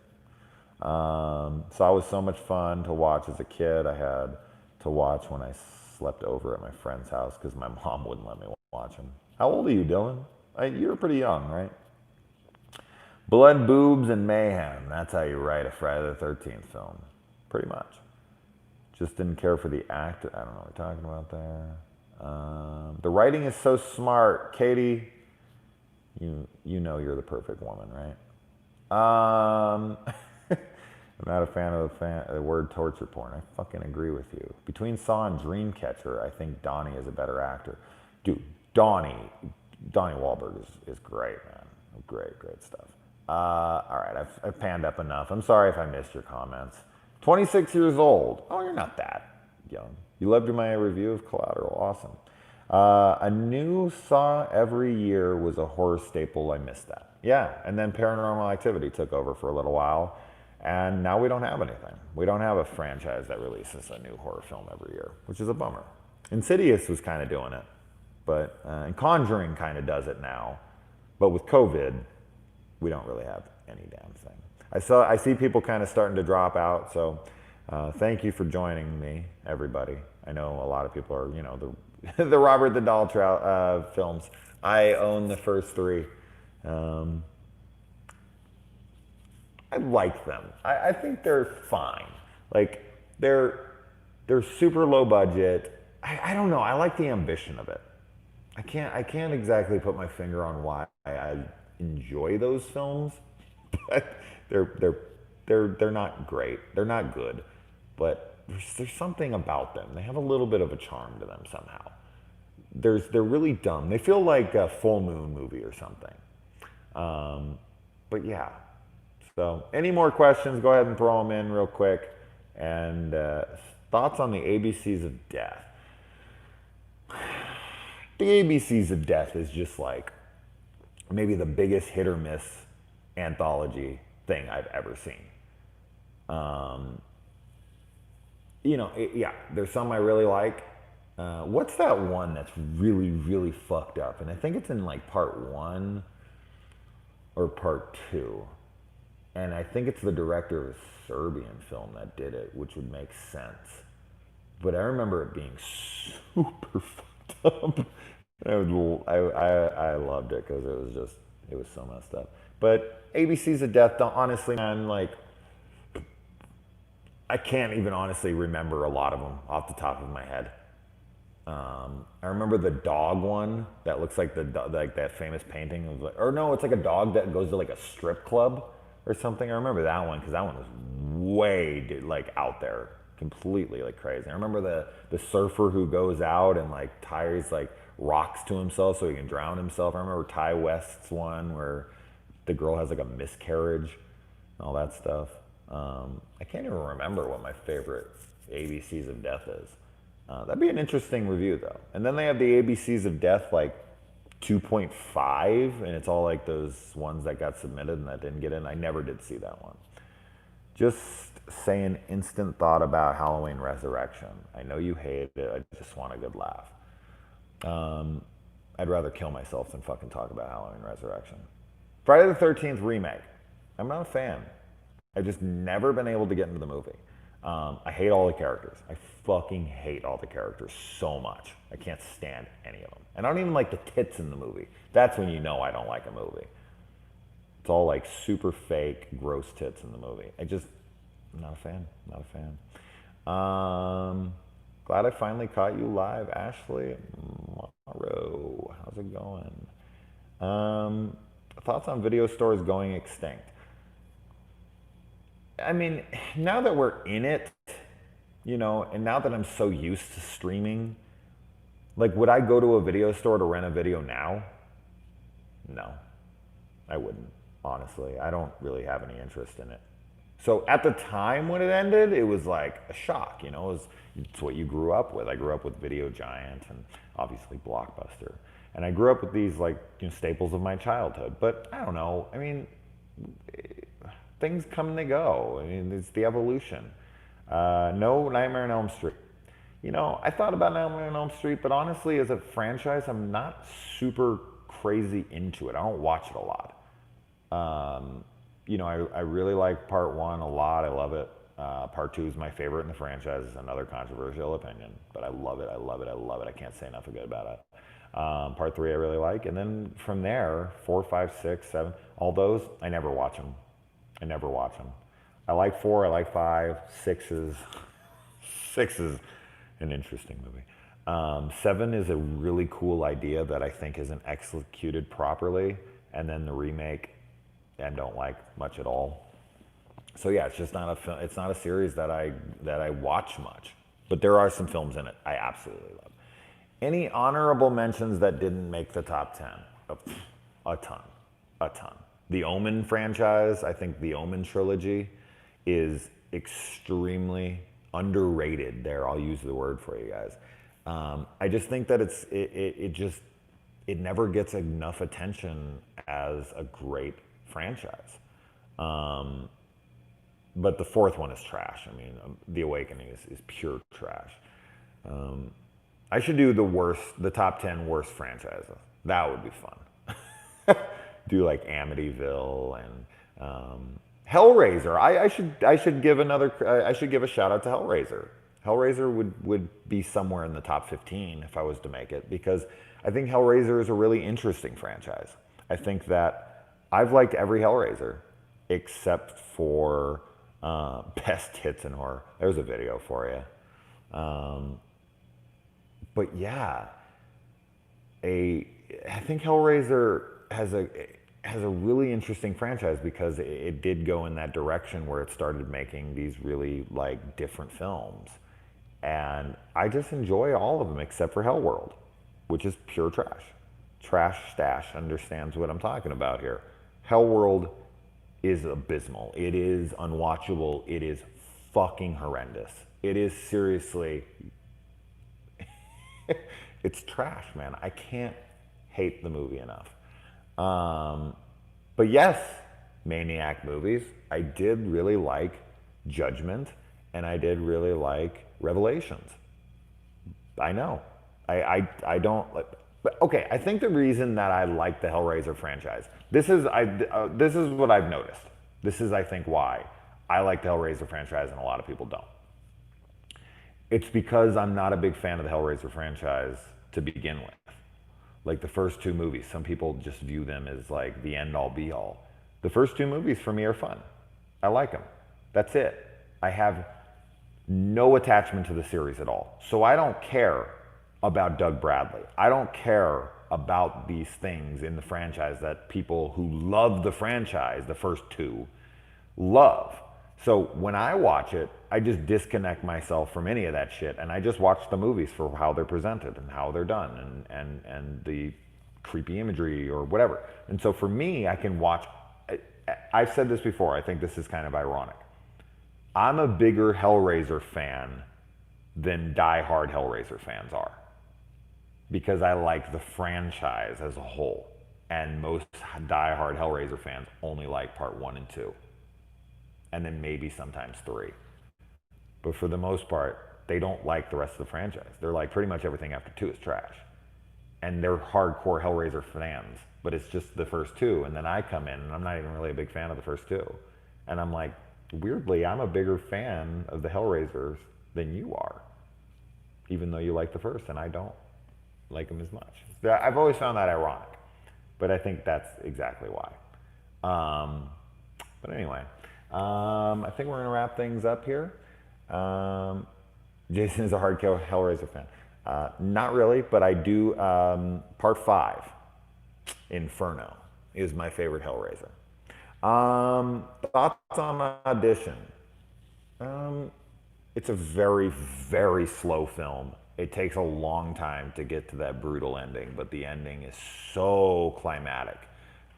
Saw was so much fun to watch as a kid. I had to watch when I slept over at my friend's house because my mom wouldn't let me watch him. How old are you, Dylan? You were pretty young, right? Blood, boobs, and mayhem. That's how you write a Friday the 13th film. Pretty much. Just didn't care for the actor. I don't know what we're talking about there. The writing is so smart. Katie, you know you're the perfect woman, right? I'm not a fan of the word torture porn. I fucking agree with you. Between Saw and Dreamcatcher, I think Donnie is a better actor. Dude, Donnie Wahlberg is great, man. Great stuff. All right, I've panned up enough. I'm sorry if I missed your comments. 26 years old. Oh, you're not that young. You loved my review of Collateral. Awesome. A new Saw every year was a horror staple. I missed that. Yeah, and then Paranormal Activity took over for a little while, and now we don't have anything. We don't have a franchise that releases a new horror film every year, which is a bummer. Insidious was kind of doing it, but and Conjuring kind of does it now, but with COVID, we don't really have any damn thing. I see people kind of starting to drop out, so thank you for joining me, everybody. I know a lot of people are, the Robert the Doll films. I own the first 3. I like them. I think they're fine. Like they're super low budget. I don't know. I like the ambition of it. I can't exactly put my finger on why I enjoy those films, but they're not great. They're not good, but there's something about them. They have a little bit of a charm to them somehow. They're really dumb. They feel like a Full Moon movie or something. But yeah. So any more questions, go ahead and throw them in real quick. And thoughts on the ABCs of Death. The ABCs of Death is just like maybe the biggest hit or miss anthology thing I've ever seen. There's some I really like. What's that one that's really, really fucked up? And I think it's in like part 1 or part 2. And I think it's the director of a Serbian film that did it, which would make sense. But I remember it being super fucked up. I loved it because It was so messed up. But ABCs of Death, honestly, man, like, I can't even honestly remember a lot of them off the top of my head. I remember the dog one that looks like like that famous painting of like, or no, it's like a dog that goes to like a strip club or something. I remember that one because that one was way like out there, completely like crazy. I remember the surfer who goes out and like ties like rocks to himself so he can drown himself. I remember Ty West's one where the girl has like a miscarriage and all that stuff. I can't even remember what my favorite ABCs of Death is. That'd be an interesting review though. And then they have the ABCs of Death like 2.5, and it's all like those ones that got submitted and that didn't get in. I never did see that one. Just say an instant thought about Halloween Resurrection. I know you hate it. I just want a good laugh. I'd rather kill myself than fucking talk about Halloween Resurrection. Friday the 13th remake. I'm not a fan. I've just never been able to get into the movie. I hate all the characters. I fucking hate all the characters so much. I can't stand any of them. And I don't even like the tits in the movie. That's when you know I don't like a movie. It's all like super fake, gross tits in the movie. I'm not a fan. Not a fan. Glad I finally caught you live, Ashley Morrow. How's it going? Thoughts on video stores going extinct? I mean, now that we're in it, you know, and now that I'm so used to streaming, like, would I go to a video store to rent a video now? No, I wouldn't, honestly. I don't really have any interest in it. So at the time when it ended, it was like a shock, you know, it's what you grew up with. I grew up with Video Giant and obviously Blockbuster. And I grew up with these, like, you know, staples of my childhood. But I don't know, I mean, things come and they go. I mean, it's the evolution. No Nightmare on Elm Street. You know, I thought about Nightmare on Elm Street, but honestly, as a franchise, I'm not super crazy into it. I don't watch it a lot. You know, I really like part one a lot. I love it. Part two is my favorite in the franchise. It's another controversial opinion, but I love it. I love it. I love it. I can't say enough good about it. Part three I really like. And then from there, 4, 5, 6, 7, all those, I never watch them. I never watch them. I like 4, I like 5, 6 is an interesting movie. 7 is a really cool idea that I think isn't executed properly, and then the remake I don't like much at all. So yeah, it's just not a film. It's not a series that I watch much, but there are some films in it I absolutely love. Any honorable mentions that didn't make the top 10? A ton. The Omen franchise, I think the Omen trilogy is extremely underrated there. I'll use the word for you guys. I just think that it never gets enough attention as a great franchise. But the fourth one is trash. I mean, The Awakening is pure trash. I should do the top 10 worst franchises. That would be fun. Do like Amityville and Hellraiser. I should give a shout out to Hellraiser. Hellraiser would be somewhere in the top 15 if I was to make it, because I think Hellraiser is a really interesting franchise. I think that I've liked every Hellraiser except for best hits in horror. There's a video for you. But yeah, I think Hellraiser has a really interesting franchise because it did go in that direction where it started making these really like different films. And I just enjoy all of them except for Hellworld, which is pure trash. Trash Stash understands what I'm talking about here. Hellworld is abysmal. It is unwatchable. It is fucking horrendous. It is seriously, it's trash, man. I can't hate the movie enough. But yes, Maniac movies. I did really like Judgment, and I did really like Revelations. I know. I don't like. But okay, I think the reason that I like the Hellraiser franchise, this is what I've noticed. This is, I think, why I like the Hellraiser franchise and a lot of people don't. It's because I'm not a big fan of the Hellraiser franchise to begin with. Like the first two movies, some people just view them as like the end all be all. The first two movies for me are fun. I like them. That's it. I have no attachment to the series at all. So I don't care about Doug Bradley. I don't care about these things in the franchise that people who love the franchise, the first two, love. So when I watch it, I just disconnect myself from any of that shit and I just watch the movies for how they're presented and how they're done and the creepy imagery or whatever. And so for me, I can watch, I've said this before, I think this is kind of ironic. I'm a bigger Hellraiser fan than die-hard Hellraiser fans are because I like the franchise as a whole. And most die-hard Hellraiser fans only like part 1 and 2. And then maybe sometimes 3. But for the most part, they don't like the rest of the franchise. They're like pretty much everything after 2 is trash. And they're hardcore Hellraiser fans, but it's just the first 2. And then I come in and I'm not even really a big fan of the first 2. And I'm like, weirdly, I'm a bigger fan of the Hellraisers than you are. Even though you like the first and I don't like them as much. I've always found that ironic. But I think that's exactly why. But anyway, I think we're going to wrap things up here. Jason is a hardcore Hellraiser fan. Not really, but I do. Part 5, Inferno, is my favorite Hellraiser. Thoughts on Audition? It's a very, very slow film. It takes a long time to get to that brutal ending, but the ending is so climatic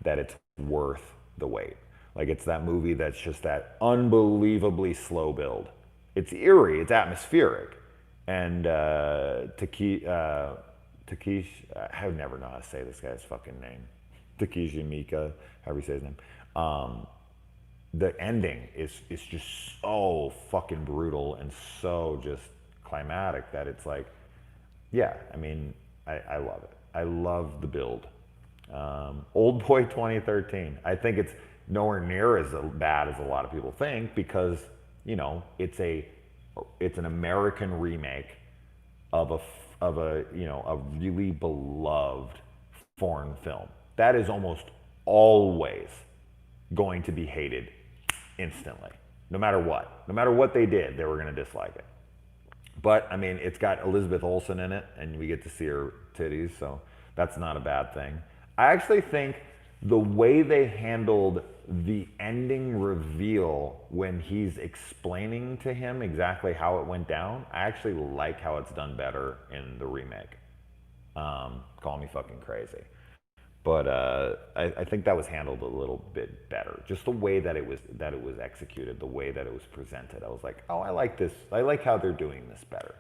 that it's worth the wait. Like it's that movie that's just that unbelievably slow build. It's eerie, it's atmospheric. And Takeshi, I never know how to say this guy's fucking name. Takeshi Miike, however you say his name. The ending is just so fucking brutal and so just climatic that it's like, yeah, I mean, I love it. I love the build. Old Boy 2013. I think it's nowhere near as bad as a lot of people think because, you know, it's an American remake of a really beloved foreign film. That is almost always going to be hated instantly. No matter what. No matter what they did, they were going to dislike it. But, I mean, it's got Elizabeth Olsen in it, and we get to see her titties, so that's not a bad thing. I actually think the way they handled the ending reveal when he's explaining to him exactly how it went down, I actually like how it's done better in the remake. Call me fucking crazy. But I think that was handled a little bit better. Just the way that it was executed, the way that it was presented. I was like, oh, I like this. I like how they're doing this better.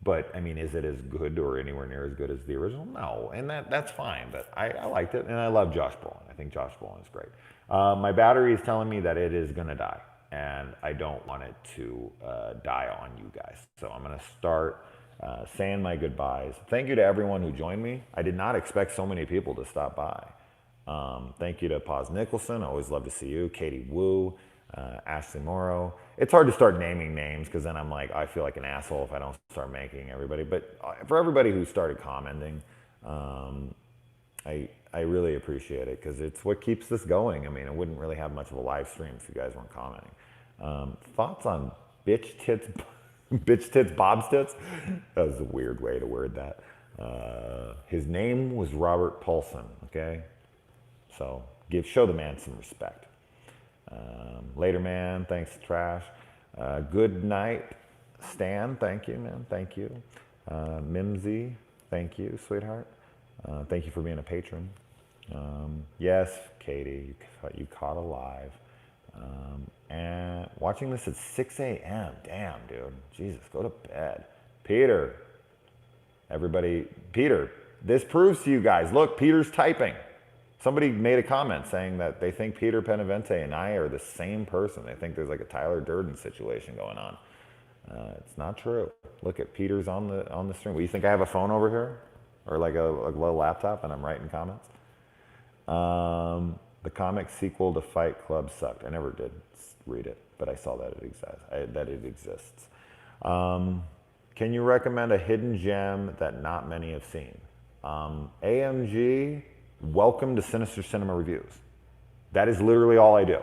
But I mean, is it as good or anywhere near as good as the original? No, and that's fine. But I liked it, and I love Josh Brolin. I think Josh Brolin is great. My battery is telling me that it is gonna die, and I don't want it to die on you guys. So I'm gonna start saying my goodbyes. Thank you to everyone who joined me. I did not expect so many people to stop by. Thank you to Paz Nicholson. I always love to see you. Katie Wu, Ashley Morrow. It's hard to start naming names because then I'm like, I feel like an asshole if I don't start making everybody. But for everybody who started commenting, I really appreciate it because it's what keeps this going. I mean, I wouldn't really have much of a live stream if you guys weren't commenting. Thoughts on bitch tits? Bitch tits, Bob's tits? That was a weird way to word that. His name was Robert Paulson, okay? So show the man some respect. Later, man, thanks, Trash. Good night, Stan, thank you, man, thank you. Mimsy, thank you, sweetheart. Thank you for being a patron. Yes, Katie, you caught a live. And watching this at 6 a.m. Damn, dude. Jesus, go to bed. Peter. Everybody. Peter, this proves to you guys. Look, Peter's typing. Somebody made a comment saying that they think Peter Penavente and I are the same person. They think there's like a Tyler Durden situation going on. It's not true. Look at Peter's on the stream. What, you think I have a phone over here? Or like a little laptop and I'm writing comments? The comic sequel to Fight Club sucked. I never did read it, but I saw that it exists. Can you recommend a hidden gem that not many have seen? AMG, welcome to Sinister Cinema Reviews. That is literally all I do.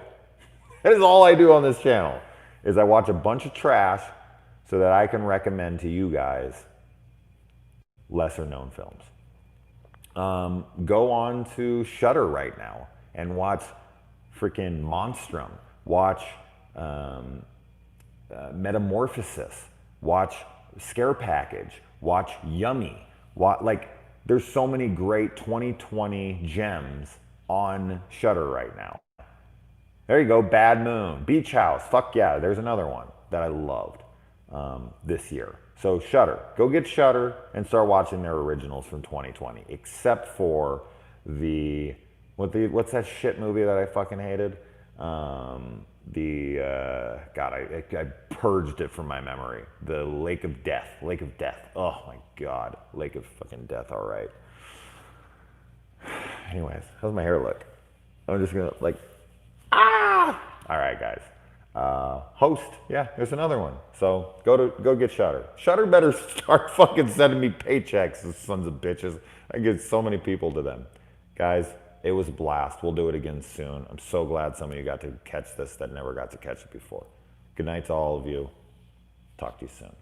That is all I do on this channel, is I watch a bunch of trash so that I can recommend to you guys lesser known films. Go on to Shudder right now and watch freaking Monstrum. Watch Metamorphosis. Watch Scare Package. Watch Yummy. There's so many great 2020 gems on Shudder right now. There you go, Bad Moon, Beach House, fuck yeah, there's another one that I loved this year. So Shudder, go get Shudder and start watching their originals from 2020, except for what's that shit movie that I fucking hated? God, I purged it from my memory. The Lake of Death. Oh my God, Lake of fucking Death. All right. Anyways, how's my hair look? I'm just gonna All right, guys. Host, yeah, there's another one. So go get Shudder. Shudder better start fucking sending me paychecks, those sons of bitches. I get so many people to them. Guys, it was a blast. We'll do it again soon. I'm so glad some of you got to catch this that never got to catch it before. Good night to all of you. Talk to you soon.